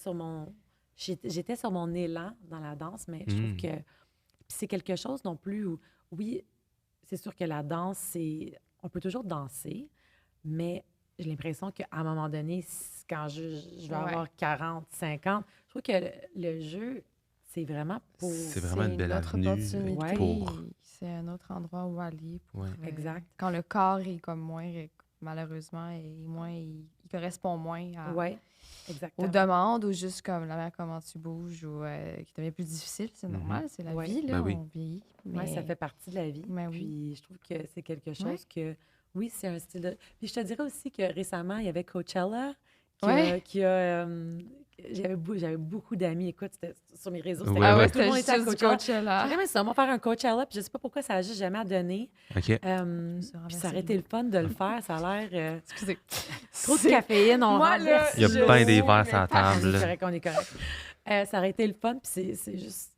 sur mon élan dans la danse, mais je trouve que puis c'est quelque chose non plus où, oui, c'est sûr que la danse, on peut toujours danser, mais j'ai l'impression qu'à un moment donné, quand je vais Ouais. avoir 40, 50, je trouve que le jeu, c'est vraiment pour... C'est vraiment une belle autre avenue opportunité. pour... C'est un autre endroit où aller. Pour, Ouais. Exact. Quand le corps est comme moins, malheureusement, il correspond moins Oui, aux exactement. demandes ou juste comme la manière comment tu bouges ou qui devient plus difficile. C'est Mhm. normal, c'est la Ouais. vie, là, Ben oui. on vieillit. Oui, ça fait partie de la vie. Ben oui. Puis je trouve que c'est quelque chose Ouais. que, oui, c'est un style de... Puis je te dirais aussi que récemment, il y avait Coachella Ouais. j'avais beaucoup d'amis. Écoute, c'était sur mes réseaux. C'était Ouais, Ah ouais. ouais, tout le c'était monde était à juste du Coachella. Coachella. J'aurais aimé ça, moi, faire un Coachella, puis je sais pas pourquoi ça a juste jamais donné. OK. se Puis ça renverser aurait été le fun de le faire. Ça a l'air... Excusez. trop de caféine, on Moi, là, renverse. Il y a je plein des sais, verres mais sur la pas- On table. est là. correct, on est correct. Ça aurait été le fun, puis c'est juste...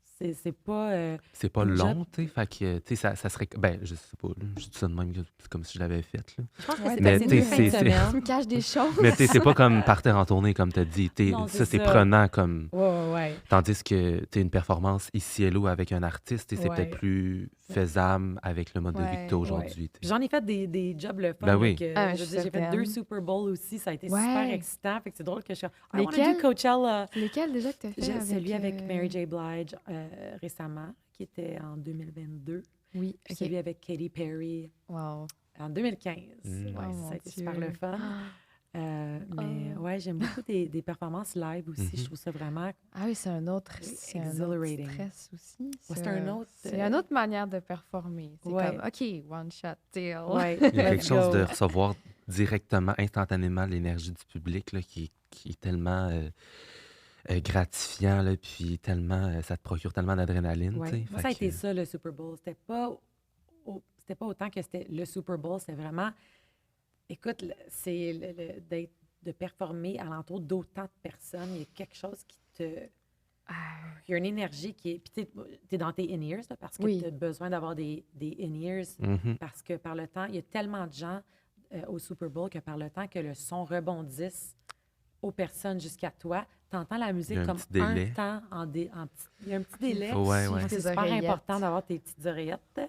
C'est pas... C'est pas Une long, tu sais. Fait que, tu sais, ça serait... Ben, je sais pas, là, je dis ça de même, c'est comme si je l'avais fait, là. Je pense que Ouais, c'est mais passé t'sais, 2 fins de c'est- Tu semaine. me caches des choses. Mais tu sais, c'est pas comme partir en tournée, comme t'as dit. Non, Ça, c'est ça. prenant comme... Ouais. Tandis que tu une performance ici et là avec un artiste, tu sais, c'est Ouais. peut-être plus faisable avec le mode de vie que Ouais, tu as aujourd'hui. tu sais. J'en ai fait des jobs le fun. Ben oui. Ah, Je je veux suis dire, j'ai fait 2 certaine. Super Bowls aussi. Ça a été Ouais. super excitant. Fait que c'est drôle que je suis I wanna Lesquels? do Coachella. Lesquels déjà que tu as fait? Celui avec Mary J. Blige récemment, qui était en 2022. Oui, Puis ok. celui avec Katy Perry Wow. en 2015. Mm. Ouais, Oh, mon ça a été super Dieu. le fun. Mais ouais, j'aime beaucoup des performances live aussi. Mhm. Je trouve ça vraiment... Ah oui, c'est un autre Exhilarating. stress aussi. c'est un autre, C'est une autre manière de performer. C'est Ouais. comme, OK, one shot deal. Ouais, Il y a quelque let's chose go. de recevoir directement, instantanément l'énergie du public là, qui est tellement gratifiant, là, puis tellement, ça te procure tellement d'adrénaline. Ouais. tu sais. Moi, Fait ça a que- été ça, le Super Bowl. C'était pas autant que c'était le Super Bowl, c'était vraiment... Écoute, c'est de performer alentour d'autant de personnes. Il y a quelque chose qui te... Ah, Il y a une énergie qui est... Puis t'es dans tes in-ears, là, parce que Oui. tu as besoin d'avoir des in-ears. Mhm. Parce que par le temps, il y a tellement de gens au Super Bowl que par le temps que le son rebondisse aux personnes jusqu'à toi, tu entends la Il y musique a un comme petit délai. un temps il y a un petit délai. Ouais, ouais. C'est Tes super oreillettes. important d'avoir tes petites oreillettes.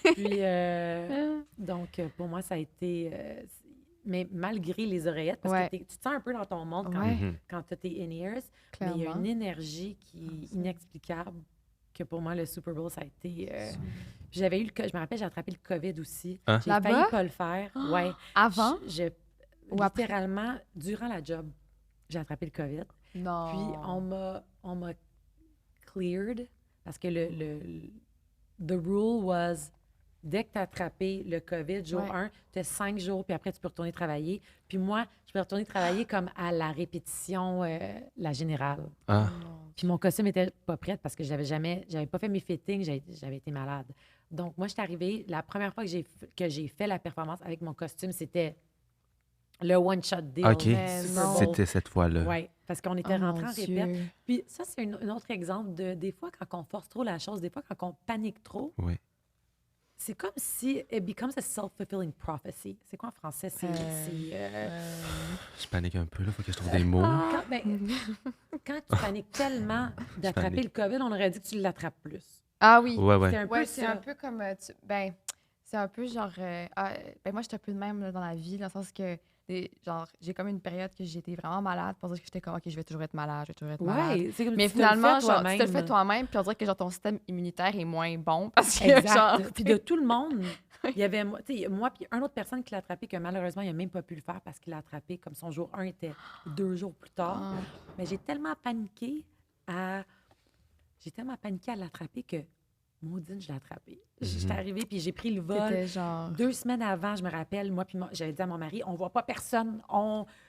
Puis, donc, pour moi, ça a été... mais malgré les oreillettes, parce Ouais. que tu te sens un peu dans ton monde quand, Ouais. Mhm. quand tu as tes in-ears, mais il y a clairement. une énergie qui est inexplicable que pour moi, le Super Bowl, ça a été... puis j'avais eu je me rappelle, j'ai attrapé le COVID aussi. Hein? J'ai Là-bas? failli pas le faire. Ouais. Avant? Ou après? Littéralement, durant la job, j'ai attrapé le COVID. Non. Puis on m'a cleared parce que the rule was dès que tu as attrapé le COVID, jour Ouais. 1, tu as 5 jours, puis après, tu peux retourner travailler. Puis moi, je peux retourner travailler comme à la répétition, la générale. Ah, Puis mon costume était pas prêt parce que j'avais pas fait mes fittings, j'avais été malade. Donc, moi, je suis arrivée, la première fois que j'ai fait la performance avec mon costume, c'était le one-shot deal. OK. du Mais Super non. Bowl. C'était cette fois-là. Oui, parce qu'on était Oh, rentrés mon en Dieu. répète. Puis ça, c'est un autre exemple de des fois, quand on force trop la chose, des fois, quand on panique trop, Oui. c'est comme si it becomes a self-fulfilling prophecy. C'est quoi en français? Je panique un peu, là. Faut que je trouve des mots. Quand, quand tu paniques tellement d'attraper panique. le COVID, on aurait dit que tu l'attrapes plus. Ah oui. Ouais, ouais. C'est un peu Ouais, c'est ça. un peu comme. Ben, c'est un peu genre. Moi, j'étais un peu de même là, dans la vie, dans le sens que. Genre, j'ai comme une période que j'étais vraiment malade. Pour dire que j'étais comme, OK, je vais toujours être malade, je vais toujours être malade. Oui, c'est comme Mais tu te le fais finalement, genre, tu te le toi-même. fais toi-même, puis on dirait que genre, ton système immunitaire est moins bon parce que, Exact. genre. Puis de tout le monde, il y avait moi puis une autre personne qui l'a attrapé que malheureusement, il n'a même pas pu le faire parce qu'il l'a attrapé comme son jour 1 était 2 jours plus tard. Ah. Mais j'ai tellement paniqué à l'attraper que maudine, je l'ai attrapé. J'étais arrivée puis j'ai pris le vol. T'étais genre. 2 semaines avant, je me rappelle, moi puis j'avais dit à mon mari, on voit pas personne,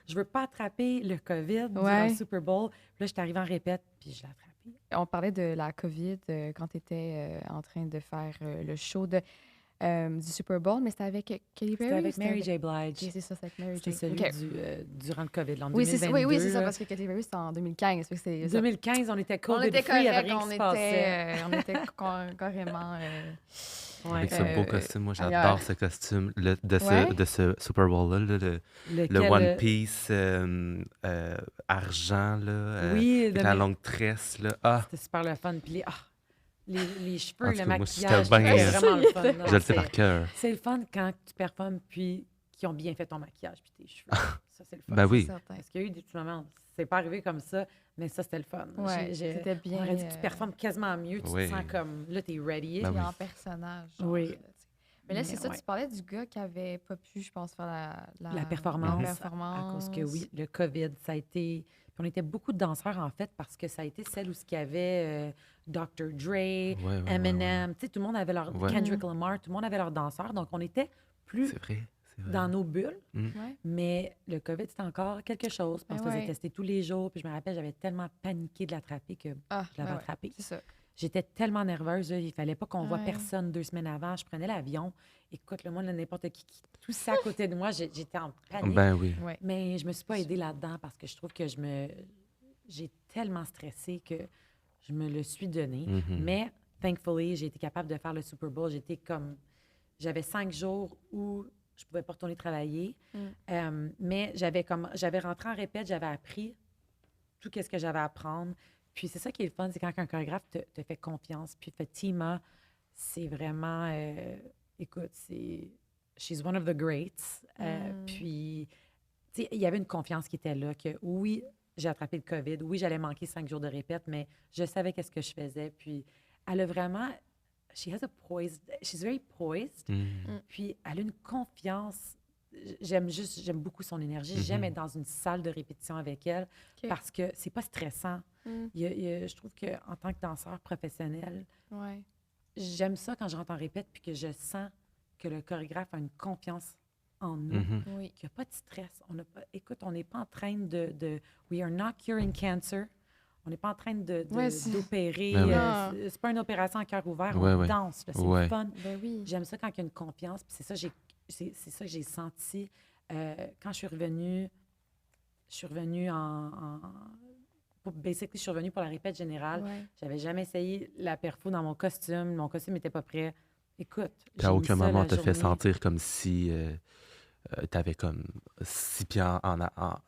je veux pas attraper le COVID durant Ouais. le Super Bowl. Puis là, j'étais arrivée en répète puis je l'ai attrapé. On parlait de la COVID quand tu étais en train de faire le show du Super Bowl, mais c'était avec Katy Perry? C'était avec ou Mary J. Ok, Blige. c'est ça, c'est avec Mary C'était J. celui Ok. durant le COVID, là, en Oui, 2022. oui, c'est ça, là. parce que Katy Perry, c'était en 2015. Fait que c'est ça. 2015, on était On était COVID-free, il n'y avait correct, rien qui se passait. on était carrément. Ouais. Avec ce beau costume, moi, j'adore ailleurs. ce costume Ouais. de ce Super Bowl-là, là, le Lequel, One Piece argent, là, oui, avec la longue tresse. Là. Ah, c'était super le fun. Puis les cheveux, En le tout cas, moi, maquillage, c'était bien, c'était vraiment le fun. je le sais par cœur. C'est le fun quand tu performes, puis qui ont bien fait ton maquillage puis tes cheveux. Ça, c'est le fun. Ben oui. C'est certain. Parce qu'il y a eu des petits moments, c'est pas arrivé comme ça, mais ça, c'était le fun. Ouais, c'était bien. On aurait dit que tu performes quasiment mieux, tu Oui. te sens comme, là, t'es ready. Ben Puis oui. en personnage. Genre, Oui. là, tu sais. Mais là, c'est ça, ouais. tu parlais du gars qui avait pas pu, je pense, faire La performance, la performance. à cause que, oui, le COVID, ça a été... Puis on était beaucoup de danseurs, en fait, parce que ça a été celle où il y avait Dr. Dre, Ouais, Eminem, tu sais, tout le monde avait leur... Ouais. Kendrick Lamar, tout le monde avait leurs danseurs. Donc, on était plus C'est vrai. C'est vrai. dans nos bulles. Ouais. Mais le COVID, c'était encore quelque chose. Puis on se Ben faisait ouais. tester tous les jours. Puis je me rappelle, j'avais tellement paniqué de l'attraper que Ah, je l'avais ben ouais, attrapé. c'est ça. J'étais tellement nerveuse. Là, il fallait pas qu'on voit Ouais. personne 2 semaines avant. Je prenais l'avion. Écoute, le moi, là, n'importe qui toussait à côté de moi, j'étais en panique. Ben oui. Ouais. Mais je me suis pas aidée là-dedans parce que je trouve que j'ai tellement stressé que je me le suis donné. Mhm. Mais, thankfully, j'ai été capable de faire le Super Bowl. J'avais 5 jours où je pouvais pas retourner travailler. Mais j'avais rentré en répète, j'avais appris tout ce que j'avais à apprendre. Puis c'est ça qui est le fun, c'est quand un chorégraphe te fait confiance. Puis Fatima, c'est vraiment... écoute, she's one of the greats. Puis, tu sais, il y avait une confiance qui était là, que oui, j'ai attrapé le COVID, oui, j'allais manquer 5 jours de répète, mais je savais qu'est-ce que je faisais. Puis, elle a vraiment... She's very poised. Puis, elle a une confiance. J'aime beaucoup son énergie. J'aime être dans une salle de répétition avec elle parce que c'est pas stressant. Je trouve qu'en tant que danseur professionnel, Ouais. j'aime ça quand je rentre en répète puis que je sens que le chorégraphe a une confiance en nous, Mhm. Oui. qu'il n'y a pas de stress. Écoute, on n'est pas en train de... We are not curing cancer. On n'est pas en train Ouais, c'est- d'opérer. Ben oui. C'est pas une opération à cœur ouvert. Ouais, on ouais. danse. Là, c'est Ouais. le fun. Ben oui. J'aime ça quand il y a une confiance. Puis c'est ça que j'ai senti quand je suis revenue. Je suis revenue basically, je suis revenue pour la répète générale. Ouais. J'avais jamais essayé la perfo dans mon costume. Mon costume n'était pas prêt. Écoute, Puis à j'ai mis aucun ça moment la te fait journée. sentir comme si t'avais comme 6 pieds En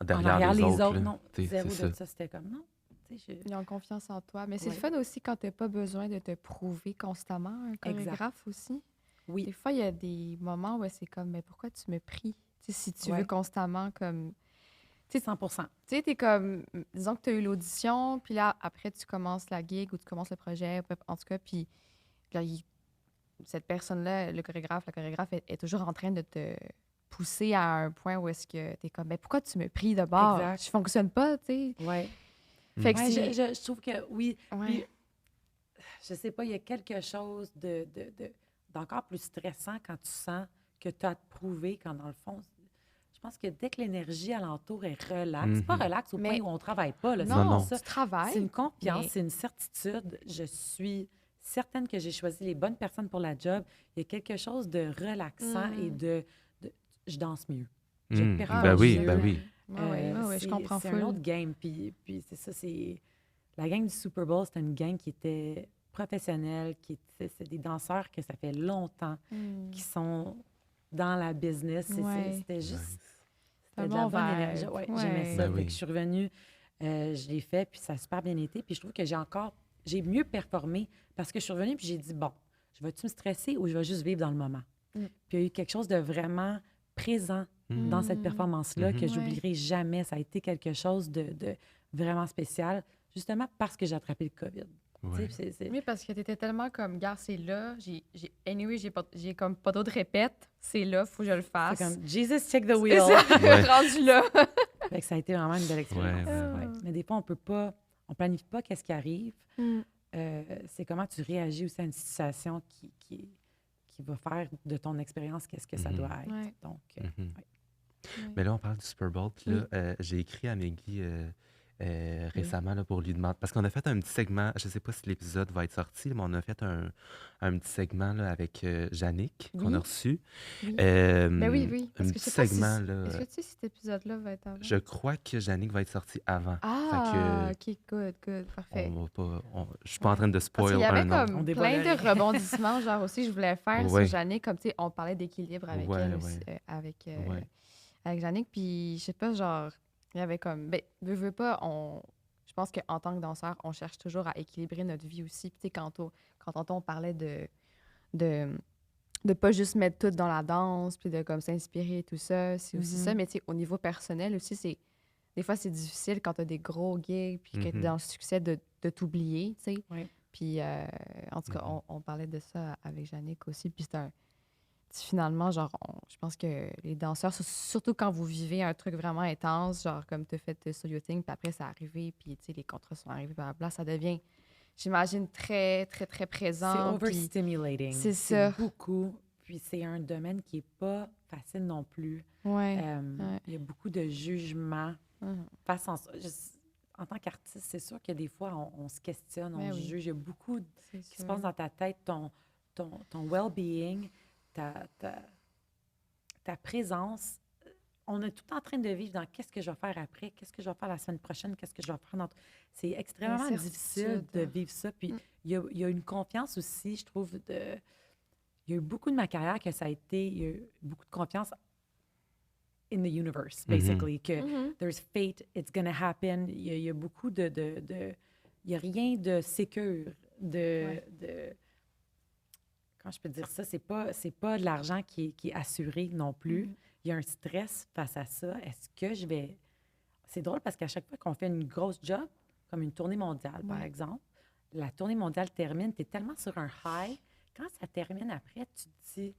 derrière arrière, les autres. là. non. T'sais, Zéro c'est de ça. ça. C'était comme, non. Tu sais, Ils ont confiance en toi. Mais c'est Ouais. le fun aussi quand tu n'as pas besoin de te prouver constamment, un chorégraphe aussi. Des Oui, fois, il y a des moments où c'est comme, mais pourquoi tu me pries? Tu sais, si tu Ouais. veux constamment comme... 100 Tu sais, t'es comme... Disons que tu as eu l'audition, puis là, après, tu commences la gig ou tu commences le projet, en tout cas, puis là, cette personne-là, la chorégraphe est toujours en train de te pousser à un point où est-ce que tu es comme, mais pourquoi tu me pries de bord? Exact. Je fonctionne pas, tu sais. ouais. Fait que Ouais, si... je trouve que oui. Ouais. Puis, je sais pas, il y a quelque chose d'encore plus stressant quand tu sens que tu as prouvé, quand dans le fond, je pense que dès que l'énergie alentour est relaxe, c'est pas relax au Mais- point où on travaille pas, là, c'est Non, non. pas ça. tu travailles. C'est une confiance, mais- c'est une certitude. Je suis certaine que j'ai choisi les bonnes personnes pour la job. Il y a quelque chose de relaxant et je danse mieux. Je performe Ben oui, mieux. ben oui. Ouais, je comprends C'est full. un autre game. Puis c'est ça, c'est... La gang du Super Bowl, c'était une gang qui était professionnelle, c'est des danseurs que ça fait longtemps qui sont dans la business. Ouais. C'était juste... Nice. C'était de Un la bon bonne vibe. énergie. Ouais, Ouais. j'aimais ça. Ben Fait oui. que je suis revenue, je l'ai fait, puis ça a super bien été. Puis je trouve que j'ai mieux performé parce que je suis revenue, puis j'ai dit, bon, je vais-tu me stresser ou je vais juste vivre dans le moment? Puis il y a eu quelque chose de vraiment présent dans cette performance-là que Ouais. j'oublierai jamais. Ça a été quelque chose de vraiment spécial, justement parce que j'ai attrapé le COVID. Ouais. Tu sais, Oui, parce que t'étais tellement comme, gars, c'est là, anyway, j'ai comme pas d'autres répètes, c'est là, faut que je le c'est fasse. comme Jesus, take the C'est wheel. ça, Ouais. rendu là. Fait que ça a été vraiment une belle expérience. Ouais. Ouais. Mais des fois, on planifie pas qu'est-ce qui arrive. C'est comment tu réagis aussi à une situation qui va faire de ton expérience qu'est-ce que ça doit être. Ouais. Donc, Mhm. ouais. Mais là, on parle du Super Bowl. Puis là, j'ai écrit à Maggie récemment là, pour lui demander. Parce qu'on a fait un petit segment, je ne sais pas si l'épisode va être sorti, mais on a fait un petit segment là, avec Yannick qu'on Oui. a reçu. Oui. Euh, Ben oui. Parce Un que je petit sais pas segment. si... Là, Est-ce que tu sais si cet épisode-là va être avant? je crois que Yannick va être sorti avant. Ah, Fait OK, good, parfait. on va pas, je suis pas en train de Parce spoil qu'il y avait un nom. On comme dévoile plein rien. de rebondissements, genre aussi, je voulais faire Ouais. sur Jannick, comme tu sais, on parlait d'équilibre avec Ouais, elle ouais. aussi, Ouais. avec Jannick, puis je sais pas, genre, il y avait comme, ben, veux pas, je pense qu'en tant que danseur, on cherche toujours à équilibrer notre vie aussi, puis tu sais, quand tantôt on parlait de de pas juste mettre tout dans la danse, puis de comme s'inspirer et tout ça. C'est aussi ça. Mhm. Mais tu sais, au niveau personnel aussi, des fois, c'est difficile quand tu as des gros gigs, puis que tu es dans le succès de t'oublier, tu sais. Oui. Puis, en tout cas, on parlait de ça avec Jannick aussi. Puis finalement, genre, je pense que les danseurs, surtout quand vous vivez un truc vraiment intense, genre comme tu as fait So You Think, puis après, c'est arrivé, puis tu sais, les contrats sont arrivés, blablabla, ça devient, j'imagine, très, très, très C'est présent. puis overstimulating. c'est C'est ça. beaucoup. Puis c'est un domaine qui n'est pas facile non plus. Ouais. Il y a beaucoup de jugements Mhm. face en ça. En tant qu'artiste, c'est sûr que des fois, on se questionne, on Ben se oui. juge. Il y a beaucoup C'est qui se sûr. passe dans ta tête, ton well-being, ta présence. On est tout en train de vivre dans qu'est-ce que je vais faire après, qu'est-ce que je vais faire la semaine prochaine, qu'est-ce que je vais faire dans... C'est extrêmement difficile de vivre ça. Puis il y a une confiance aussi, je trouve, il y a eu beaucoup de ma carrière que ça a été, il y a eu beaucoup de confiance in the universe, basically, que there's fate, it's gonna happen. Il y a beaucoup il y a rien de sécure, comment je peux dire ça, c'est pas de l'argent qui est assuré non plus. Il y a un stress face à ça. Est-ce que je vais... C'est drôle parce qu'à chaque fois qu'on fait une grosse job, comme une tournée mondiale, par exemple, la tournée mondiale termine, tu es tellement sur un high. Quand ça termine après, tu te dis,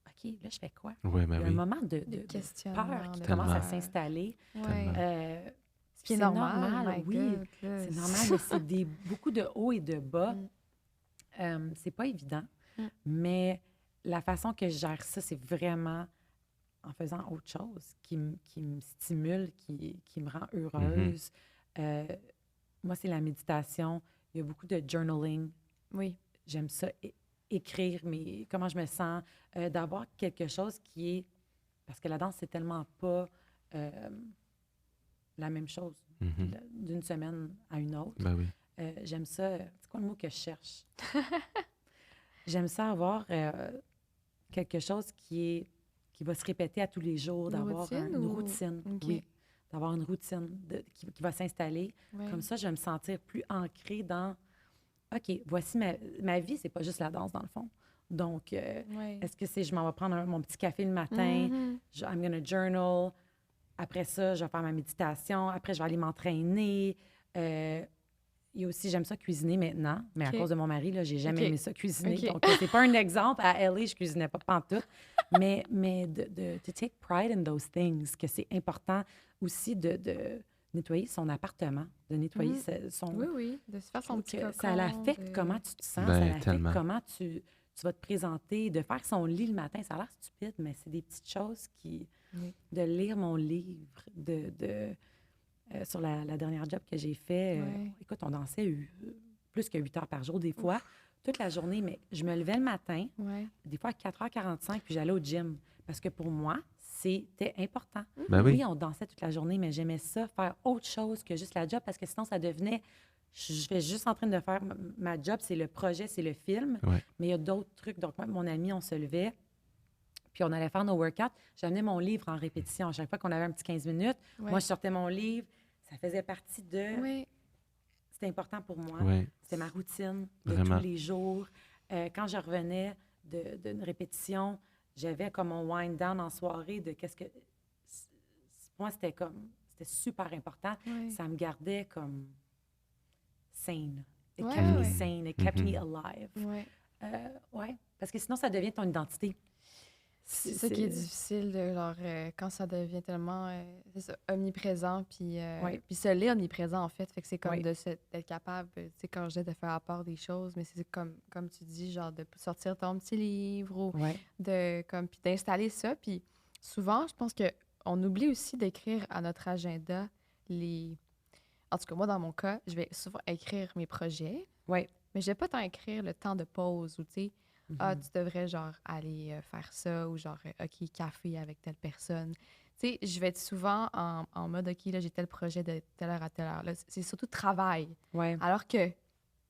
OK, là, je fais quoi? Ouais, Il ben y a un oui. moment de questionnement, peur qui de commence à peur. s'installer. Ouais. Ce qui est C'est normal, my oui. God, là. C'est normal, mais c'est beaucoup de hauts et de bas. C'est pas évident, mais la façon que je gère ça, c'est vraiment en faisant autre chose qui me stimule, qui me rend heureuse. Moi, c'est la méditation. Il y a beaucoup de journaling. Oui. J'aime ça, écrire comment je me sens, d'avoir quelque chose qui est... Parce que la danse, c'est tellement pas la même chose d'une semaine à une autre. Ben oui. J'aime ça... C'est quoi le mot que je cherche? J'aime ça avoir quelque chose qui va se répéter à tous les jours, d'avoir une routine. Okay. Oui, d'avoir une routine qui va s'installer. Ouais. Comme ça, je vais me sentir plus ancrée dans OK, voici ma vie, c'est pas juste la danse, dans le fond. Donc, est-ce que je m'en vais prendre mon petit café le matin, I'm gonna journal, après ça, je vais faire ma méditation, après, je vais aller m'entraîner. Il y a aussi, j'aime ça cuisiner maintenant, mais à cause de mon mari, là, j'ai jamais aimé ça cuisiner. Donc, c'est pas un exemple. À LA, je cuisinais pas pantoute. mais to take pride in those things, que c'est important aussi de nettoyer son appartement, de nettoyer son... Oui, de se faire son petit cocon. Ça l'affecte comment tu te sens, Ben, ça l'affecte tellement. comment tu vas te présenter, de faire son lit le matin. Ça a l'air stupide, mais c'est des petites choses qui... De lire mon livre, sur la dernière job que j'ai fait. Écoute, on dansait plus que 8 heures par jour, des fois, toute la journée, mais je me levais le matin, des fois à 4h45, puis j'allais au gym. Parce que pour moi, c'était important. Ben oui. Oui, on dansait toute la journée, mais j'aimais ça, faire autre chose que juste la job, parce que sinon, ça devenait... Je suis juste en train de faire ma job, c'est le projet, c'est le film, mais il y a d'autres trucs. Donc, moi, mon ami, on se levait, puis on allait faire nos workouts. J'amenais mon livre en répétition. À chaque fois qu'on avait un petit 15 minutes, moi, je sortais mon livre. Ça faisait partie de... C'était important pour moi. C'était ma routine de Vraiment. tous les jours. Quand je revenais d'une répétition, j'avais comme mon wind down en soirée de qu'est-ce que... Moi, c'était super important. Ça me gardait comme sane. It kept me sane. It kept me alive. Parce que sinon, ça devient ton identité. C'est ça qui est difficile, genre, quand ça devient tellement c'est ça, omniprésent, puis ça l'est omniprésent, en fait. Fait que c'est comme d'être capable, tu sais, quand je dis de faire à part des choses, mais c'est comme tu dis, genre, de sortir ton petit livre ou puis d'installer ça. Puis souvent, je pense qu'on oublie aussi d'écrire à notre agenda En tout cas, moi, dans mon cas, je vais souvent écrire mes projets, mais je vais pas tant écrire le temps de pause ou, tu sais, tu devrais, genre, aller faire ça ou, genre, OK, café avec telle personne. Tu sais, je vais être souvent en mode, OK, là, j'ai tel projet de telle heure à telle heure. Là, c'est surtout travail. Alors que, tu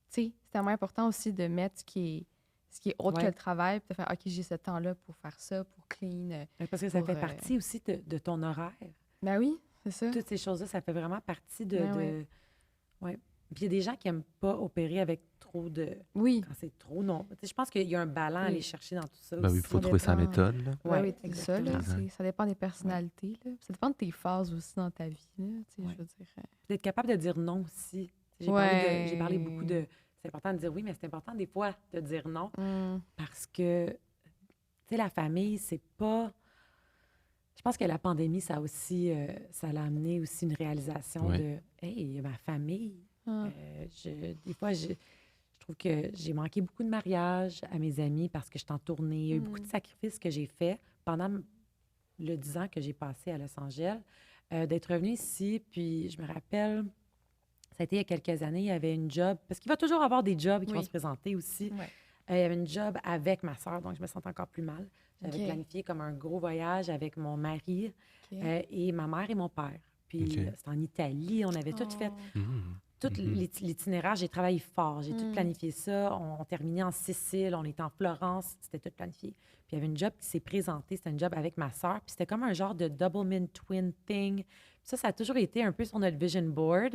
sais, c'est tellement important aussi de mettre ce qui est autre que le travail, puis de faire, OK, j'ai ce temps-là pour faire ça, pour clean. Parce que ça fait partie aussi de ton horaire. Ben oui, c'est ça. Toutes ces choses-là, ça fait vraiment partie de... Puis il y a des gens qui n'aiment pas opérer avec trop de... Oui. Quand c'est trop, non. Tu sais, je pense qu'il y a un ballon à aller chercher dans tout ça Ben oui, il aussi. faut trouver sa dépend. méthode, là. Ouais, oui, c'est ça, là. exactement. Ça dépend des personnalités, là. Ça dépend de tes phases aussi dans ta vie, là. Tu sais, Ouais. je veux dire. D'être capable de dire non aussi. J'ai parlé beaucoup de... C'est important de dire oui, mais c'est important des fois de dire non parce que, tu sais, la famille, c'est pas... Je pense que la pandémie, ça aussi, ça l'a amené aussi une réalisation Ouais. de « Hey, ma famille, Ah. des fois, je trouve que j'ai manqué beaucoup de mariages à mes amis parce que je suis en tournée. Il y a eu beaucoup de sacrifices que j'ai faits pendant le 10 ans que j'ai passé à Los Angeles, d'être revenue ici. Puis je me rappelle, ça a été il y a quelques années, il y avait une job, parce qu'il va toujours avoir des jobs qui vont Oui. se présenter aussi. Ouais. Il y avait une job avec ma sœur, donc je me sentais encore plus mal. J'avais OK. planifié comme un gros voyage avec mon mari OK. et ma mère et mon père. Puis OK. c'était en Italie, on avait tout fait. Oh. Tout l'itinéraire, j'ai travaillé fort. J'ai tout planifié ça. On terminait en Sicile, on était en Florence. C'était tout planifié. Puis il y avait une job qui s'est présentée. C'était une job avec ma sœur. Puis c'était comme un genre de Doublemint Twin thing. Puis ça a toujours été un peu sur notre vision board.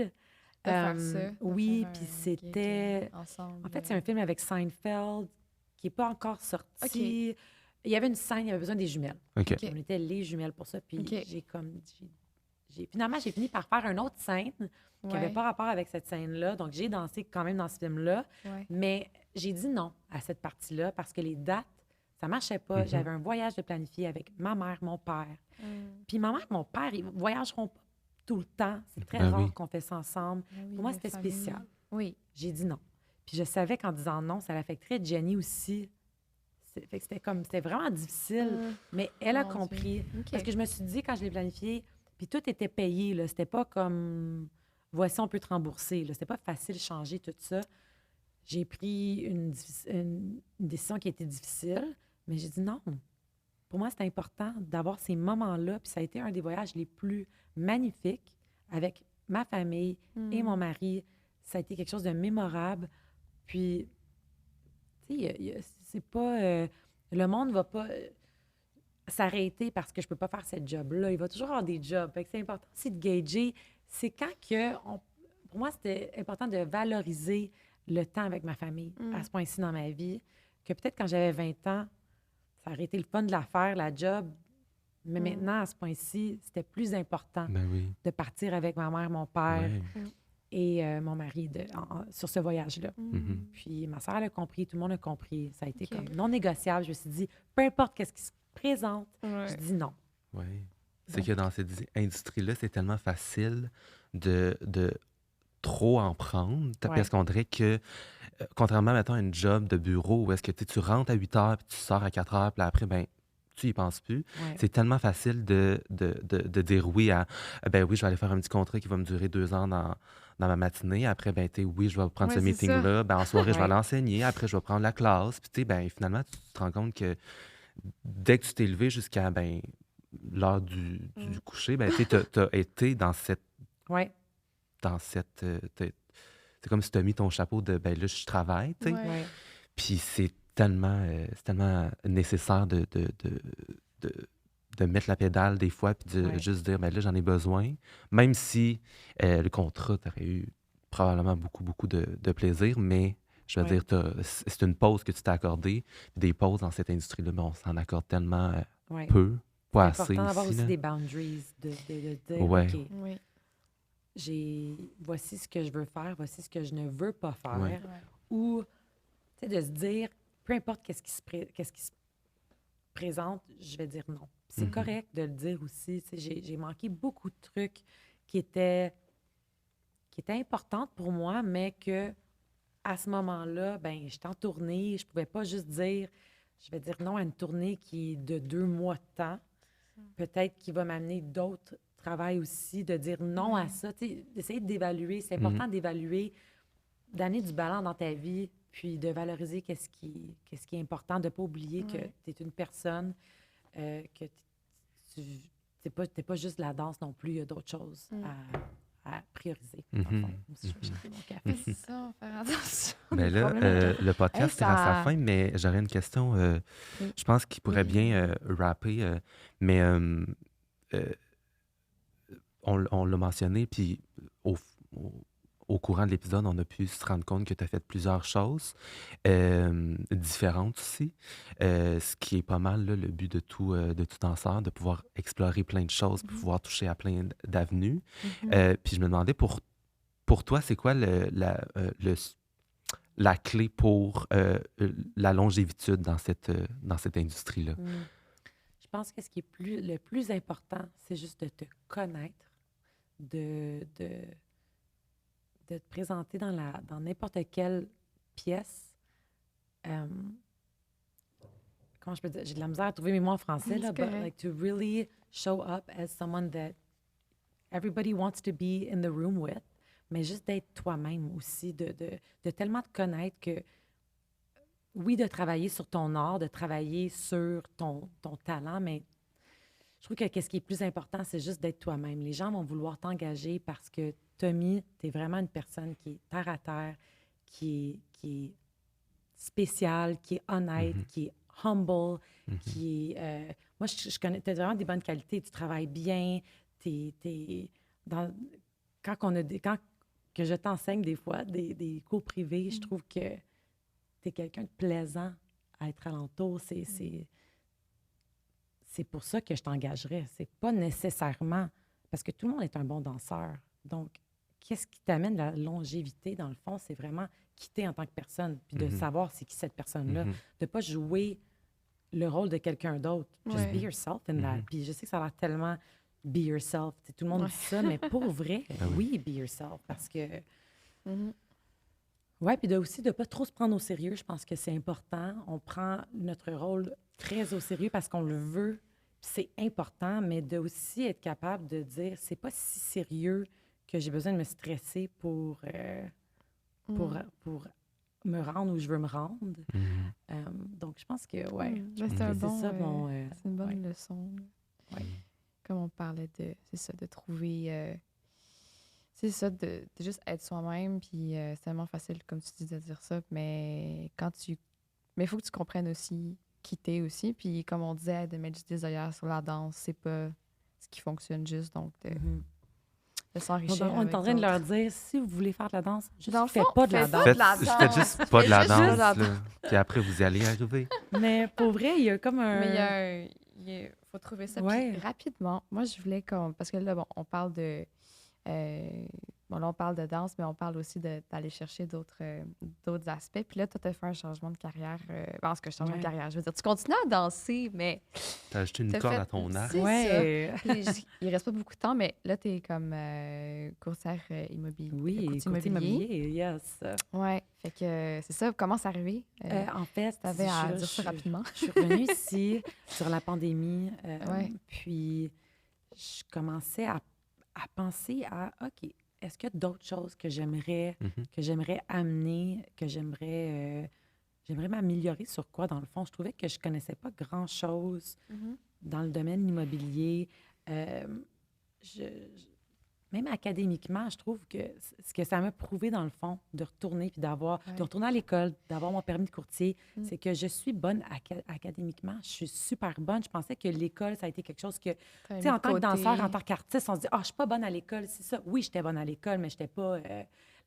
De faire ça, de Oui, faire puis un c'était... gig, ensemble. En fait, c'est un film avec Seinfeld qui n'est pas encore sorti. Il y avait une scène, il y avait besoin des jumelles. OK. OK. On était les jumelles pour ça. Puis OK. finalement, j'ai fini par faire une autre scène qui n'avait Ouais. pas rapport avec cette scène-là. Donc, j'ai dansé quand même dans ce film-là. Ouais. Mais j'ai dit non à cette partie-là parce que les dates, ça marchait pas. J'avais un voyage de planifié avec ma mère, mon père. Puis ma mère et mon père, ils voyageront pas tout le temps. C'est très Ben rare oui. qu'on fait ça ensemble. Ah oui, Pour moi, les c'était familles. spécial. Oui. J'ai dit non. Puis je savais qu'en disant non, ça l'affecterait Jenny aussi. Fait que c'était vraiment difficile. Mais elle a Mon Dieu. compris. OK. Parce que je me suis dit, quand je l'ai planifié, puis tout était payé, là. C'était pas comme, voici, on peut te rembourser, là. C'était pas facile de changer tout ça. J'ai pris une décision qui était difficile, mais j'ai dit non. Pour moi, c'est important d'avoir ces moments-là. Puis ça a été un des voyages les plus magnifiques avec ma famille et mon mari. Ça a été quelque chose de mémorable. Puis, tu sais, c'est pas... le monde va pas s'arrêter parce que je peux pas faire cette job-là. Il va toujours avoir des jobs. Fait que c'est important aussi de gager. C'est quand que... pour moi, c'était important de valoriser le temps avec ma famille à ce point-ci dans ma vie, que peut-être quand j'avais 20 ans, ça aurait été le fun de la faire, la job. Mais maintenant, à ce point-ci, c'était plus important Ben oui. de partir avec ma mère, mon père Ouais. et mon mari sur ce voyage-là. Mhm. Puis ma soeur a compris, tout le monde a compris. Ça a été OK. comme non négociable. Je me suis dit, peu importe qu'est-ce qui se présente, Ouais. je dis non. Oui. C'est que dans cette industrie-là, c'est tellement facile de trop en prendre. Ouais. Parce qu'on dirait que, contrairement mettons, à une job de bureau où est-ce que tu rentres à 8 heures puis tu sors à 4 heures, puis après, ben, tu y penses plus. Ouais. C'est tellement facile de dire oui à ben oui, je vais aller faire un petit contrat qui va me durer 2 heures dans ma matinée. Après, ben, oui, je vais prendre Ouais, ce c'est ça. meeting-là. Ben, en soirée, je vais Ouais. l'enseigner. Après, je vais prendre la classe. Puis, tu sais, ben, finalement, tu te rends compte que dès que tu t'es levé jusqu'à ben, l'heure du coucher, ben, tu as été dans cette. Ouais. C'est comme si tu as mis ton chapeau de ben là, je travaille, tu sais. Ouais. Ouais. Puis c'est tellement nécessaire de mettre la pédale des fois, puis de Ouais. juste dire, ben là, j'en ai besoin. Même si le contrat, tu aurais eu probablement beaucoup, beaucoup de plaisir, mais je veux Ouais. dire, c'est une pause que tu t'es accordée. Des pauses dans cette industrie-là, mais on s'en accorde tellement Ouais. peu, pas C'est assez important d'avoir aussi. aussi là. des boundaries, de dire, Ouais. OK, Oui. voici ce que je veux faire, voici ce que je ne veux pas faire. Ouais. Ou, tu sais, de se dire, peu importe qu'est-ce qui se présente, je vais dire non. Puis c'est Mhm. correct de le dire aussi. Tu sais, j'ai manqué beaucoup de trucs qui étaient importantes pour moi, mais que à ce moment-là, ben j'étais en tournée, je pouvais pas juste dire, je vais dire non à une tournée qui est de 2 mois de temps, peut-être qui va m'amener d'autres travail aussi, de dire non à ça, tu sais, d'essayer d'évaluer. C'est important d'évaluer, d'amener du ballon dans ta vie, puis de valoriser qu'est-ce qui est important, de ne pas oublier que Ouais. tu es une personne, que tu n'es pas juste de la danse non plus, il y a d'autres choses à prioriser. dans le fond. Mhm. Si je veux chercher mon café. C'est ça, faire attention. Ben là, Problème avec le podcast Hey, tire à sa ça- fin, mais j'aurais une question. Oui. Je pense qu'il pourrait Oui. bien rapper, mais on l'a mentionné, puis au- au courant de l'épisode, on a pu se rendre compte que tu as fait plusieurs choses différentes aussi, ce qui est pas mal là, le but de tout danseur, de pouvoir explorer plein de choses, Mhm. pouvoir toucher à plein d'avenues. Mhm. Puis je me demandais, pour toi, c'est quoi la clé pour la longévitude dans cette industrie-là? Je pense que ce qui est le plus important, c'est juste de te connaître, de te présenter dans n'importe quelle pièce. Euh, comment je peux dire? J'ai de la misère à trouver mes mots en français, là, C'est but correct. like to really show up as someone that everybody wants to be in the room with, mais juste d'être toi-même aussi, de tellement te connaître que, oui, de travailler sur ton art, de travailler sur ton talent, mais je trouve que ce qui est plus important, c'est juste d'être toi-même. Les gens vont vouloir t'engager parce que, Tommy, tu es vraiment une personne qui est terre à terre, qui est spéciale, qui est honnête, Mhm, qui est humble, mhm, qui est... moi, je connais... Tu as vraiment des bonnes qualités. Tu travailles bien. Dans, quand que je t'enseigne des fois des cours privés, je trouve que tu es quelqu'un de plaisant à être alentour. C'est pour ça que je t'engagerais. C'est pas nécessairement parce que tout le monde est un bon danseur. Donc, qu'est-ce qui t'amène la longévité, dans le fond, c'est vraiment quitter en tant que personne, puis de mhm, savoir c'est qui cette personne-là, mhm, de pas jouer le rôle de quelqu'un d'autre. Just be Ouais. yourself in that. mhm. Puis je sais que ça a l'air tellement be yourself. Tu sais, tout le monde Ouais. dit ça, mais pour vrai, Ben oui. oui, be yourself. Parce que, Mhm. ouais, puis aussi de pas trop se prendre au sérieux, je pense que c'est important. On prend notre rôle très au sérieux parce qu'on le veut, puis c'est important, mais de aussi être capable de dire c'est pas si sérieux que j'ai besoin de me stresser pour, Mm. pour me rendre où je veux me rendre. Mhm, Donc, je pense que, ouais, Mm. je Ben, pense c'est un que c'est bon, ça mon... c'est une bonne ouais, leçon. ouais. Comme on parlait c'est ça, de trouver, c'est ça, de juste être soi-même, puis c'est tellement facile, comme tu dis, de dire ça, mais mais il faut que tu comprennes aussi qui t'es aussi, puis comme on disait, de mettre du désir sur la danse, c'est pas ce qui fonctionne juste, donc Mhm. de Donc, s'enrichir on est avec en train de leur d'autres. dire, si vous voulez faire de la danse, juste Dans le faites fond, pas de la fais danse. pas de la Faites danse. juste pas de la Fais juste pas de la danse, là. Puis après, vous y allez arriver. Mais pour vrai, il y a comme Mais un... faut trouver ça. Ouais. Puis rapidement, moi, je voulais parce que là, bon, on parle de... bon, là, on parle de danse, mais on parle aussi d'aller chercher d'autres aspects. Puis là, toi, tu as fait un changement de carrière. En ce que changement de Ouais. carrière, je veux dire, tu continues à danser, mais T'as ajouté une t'as corde fait... à ton arc. C'est Ouais. ça. Puis il reste pas beaucoup de temps, mais là, tu es comme courtière immobilier. Oui, côté immobilier, yes. Ouais, fait que c'est ça. Comment c'est arrivé? En fait, Tu avais à dire ça rapidement. je suis revenue ici sur la pandémie, Ouais. puis je commençais à penser à, OK, est-ce qu'il y a d'autres choses Mhm, que j'aimerais amener, que j'aimerais m'améliorer sur quoi, dans le fond? Je trouvais que je connaissais pas grand-chose dans le domaine immobilier. Euh, même académiquement, je trouve que ce que ça m'a prouvé, dans le fond, de retourner puis Ouais. de retourner à l'école, d'avoir mon permis de courtier, Mm. c'est que je suis bonne académiquement. Je suis super bonne. Je pensais que l'école, ça a été quelque chose que, T'as tu mis sais, de en tant que côté. danseur, en tant qu'artiste, on se dit, ah, je suis pas bonne à l'école, c'est ça. Oui, j'étais bonne à l'école, mais j'étais pas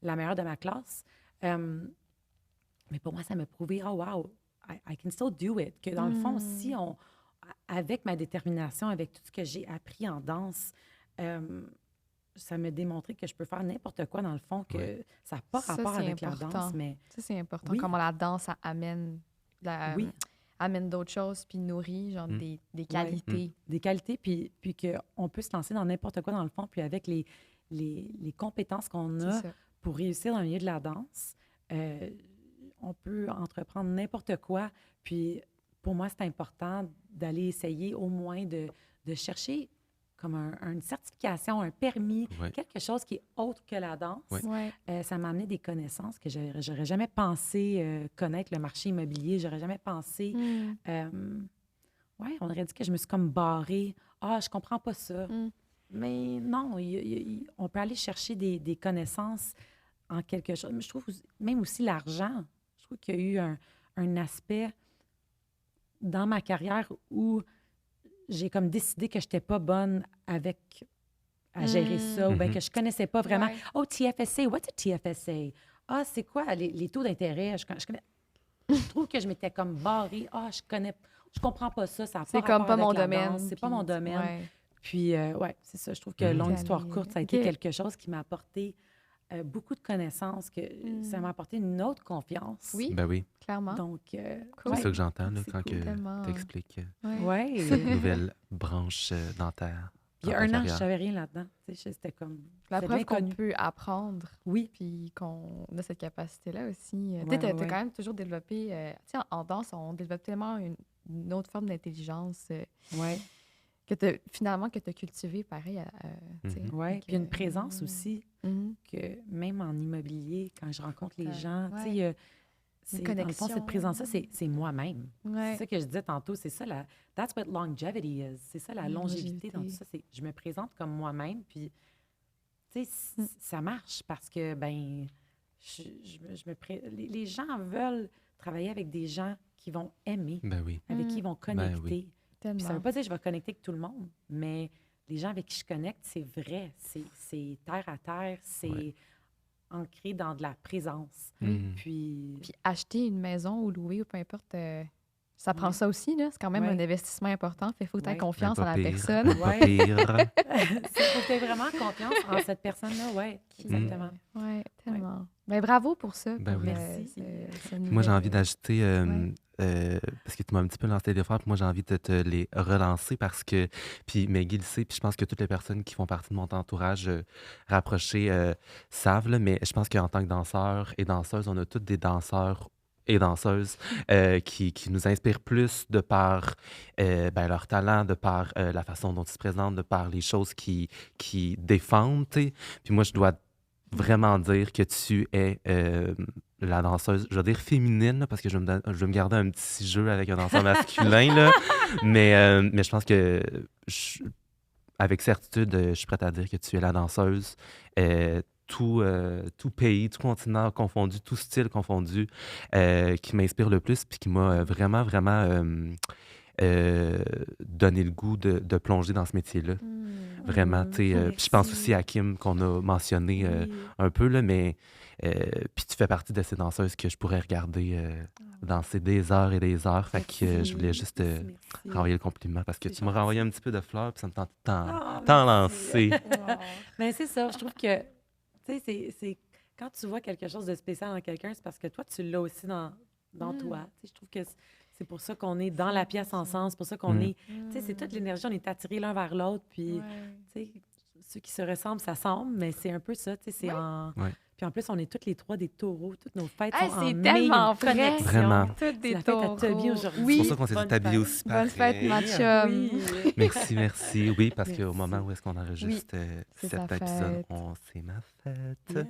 la meilleure de ma classe. Mais pour moi, ça m'a prouvé, oh, wow, I can still do it. Que dans le fond, si avec ma détermination, avec tout ce que j'ai appris en danse, ça m'a démontré que je peux faire n'importe quoi, dans le fond, que Ouais. ça n'a pas Ça, rapport c'est avec la important. danse, mais Ça, c'est important. Oui. Comment la danse ça amène, Oui. amène d'autres choses, puis nourrit genre Mm. des qualités. des qualités, puis qu'on peut se lancer dans n'importe quoi, dans le fond, puis avec les compétences qu'on C'est a ça. pour réussir dans le milieu de la danse, on peut entreprendre n'importe quoi. Puis pour moi, c'est important d'aller essayer au moins de chercher comme une certification, un permis, Ouais. quelque chose qui est autre que la danse. Ouais. Ouais. Ça m'a amené des connaissances que j'aurais jamais pensé connaître le marché immobilier. J'aurais jamais pensé. Oui, on aurait dit que je me suis comme barrée. Ah, je comprends pas ça. Mm. Mais non, on peut aller chercher des connaissances en quelque chose. Mais je trouve même aussi l'argent. Je trouve qu'il y a eu un aspect dans ma carrière où j'ai comme décidé que je n'étais pas bonne avec à gérer ça, ou bien que je connaissais pas vraiment. Ouais. Oh, TFSA, what's a TFSA? Ah, c'est quoi les taux d'intérêt? Je trouve que je m'étais comme barrée. Ah, je comprends pas ça, ça n'a C'est pas comme rapport pas avec mon la domaine. danse, c'est pas mon domaine. Ouais. Puis, ouais, c'est ça. Je trouve que longue histoire courte, ça a été OK. quelque chose qui m'a apporté beaucoup de connaissances, que ça m'a apporté une autre confiance. Oui, Ben oui, clairement. Donc, Cool. c'est ça que j'entends là, C'est quand cool. Tellement. tu expliques Ouais. ouais. cette nouvelle branche dentaire. Il y dans a ta un an, je carrière. savais rien là-dedans. Tu sais, c'était comme. La c'était preuve qu'on l'inconnu. peut apprendre, Oui. puis qu'on a cette capacité-là aussi. Tu Ouais, sais, t'as ouais. quand même toujours développé... tu sais, en danse, on développe tellement une autre forme d'intelligence Ouais. finalement, que tu as cultivée pareil. Tu sais. Mhm. Ouais. Donc, Puis une présence aussi, mhm. que même en immobilier, quand je rencontre les gens, tu Ouais. sais, dans le fond, connexion. cette présence-là, c'est moi-même. Ouais. C'est ça que je disais tantôt, c'est ça, that's what longevity is. C'est ça, la longévité dans tout Longévité. ça. Je me présente comme moi-même, puis, tu sais, ça marche parce que, ben, les gens veulent travailler avec des gens qui vont aimer, Ben oui. avec qui ils vont connecter. oui. Tellement. Puis ça veut pas dire que je vais connecter avec tout le monde, mais les gens avec qui je connecte, c'est vrai, c'est terre à terre, c'est Ouais. ancré dans de la présence. Mhm. Puis, Puis acheter une maison ou louer ou peu importe, ça prend ça aussi, là. C'est quand même Ouais. un investissement important. Fait faut que tu aies Ouais. confiance Ben, en pas la pire, personne. ben, pas Ouais. pire. faut que tu aies vraiment confiance en cette personne-là, oui, exactement. Oui, tellement. Ben, bravo pour ça. Ben pour, oui. Merci. Moi, j'ai envie d'ajouter, Ouais. parce que tu m'as un petit peu lancé des fleurs, puis moi, j'ai envie de te les relancer parce que, puis Maggie le sait, puis je pense que toutes les personnes qui font partie de mon entourage rapproché savent, là, mais je pense qu'en tant que danseurs et danseuses, on a toutes des danseurs et danseuses qui nous inspirent plus de par ben, leur talent, de par la façon dont ils se présentent, de par les choses qui défendent, tu sais. Puis moi, je dois vraiment dire que tu es la danseuse, je vais dire féminine, là, parce que je vais me garder un petit jeu avec un danseur masculin, là. Mais je pense que, avec certitude, je suis prête à dire que tu es la danseuse. Tout pays, tout continent confondu, tout style confondu, qui m'inspire le plus, puis qui m'a vraiment, vraiment donné le goût de plonger dans ce métier-là. Vraiment, tu sais. Puis je pense aussi à Kim, qu'on a mentionné un peu, là, mais puis tu fais partie de ces danseuses que je pourrais regarder danser des heures et des heures. Fait que je voulais juste renvoyer le compliment parce que C'est tu m'as gentil. renvoyé un petit peu de fleurs, puis ça me tente tant merci. lancer. Mais c'est ça, je trouve que, tu sais, c'est quand tu vois quelque chose de spécial dans quelqu'un, c'est parce que toi, tu l'as aussi dans toi. Tu sais, je trouve que c'est pour ça qu'on est dans la pièce ensemble, c'est pour ça qu'on est, tu sais, c'est toute l'énergie, on est attirés l'un vers l'autre, puis, tu sais, ceux qui se ressemblent, ça semble, mais c'est un peu ça, tu sais, c'est en... Ouais. Puis en plus, on est toutes les trois des taureaux, toutes nos fêtes Hey, sont en c'est mai, tellement une vrai. connexion. Vraiment. Toutes C'est des la fête à taureaux. Toby aujourd'hui. Oui. C'est pour ça qu'on s'est Bonne tous habillés fête. aussi Bonne fête, pareil. ma chum. Oui. Merci, merci. Oui, parce qu'au Merci. moment où est-ce qu'on enregistre c'est cet sa épisode, fête. c'est ma fête. Yes.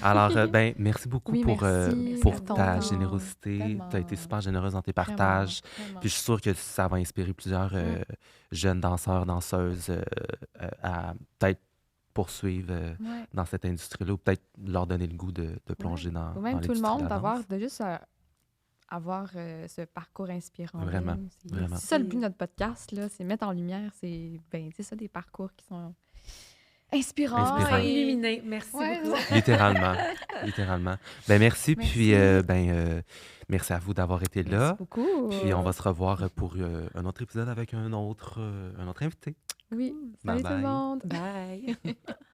Alors, ben, merci beaucoup Oui, pour, merci pour pour ton ta temps. générosité. Tellement. Tu as été super généreuse dans tes partages. Vraiment. Puis je suis sûre que ça va inspirer plusieurs jeunes danseurs, danseuses à peut-être poursuivre Ouais. dans cette industrie-là ou peut-être leur donner le goût de plonger dans Ou même dans tout le l'industrie de monde, la danse. de juste avoir ce parcours inspirant. Vraiment, vraiment. C'est ça le but de notre podcast, là, c'est mettre en lumière c'est ça, des parcours qui sont inspirants. Inspirants. et- Illuminé. Merci Ouais, beaucoup. ouais. Littéralement. Littéralement. Ben merci. Merci. Puis merci à vous d'avoir été là. Merci beaucoup. Puis on va se revoir pour un autre épisode avec un autre invité. Oui. Bye Salut tout le bye. monde. Bye.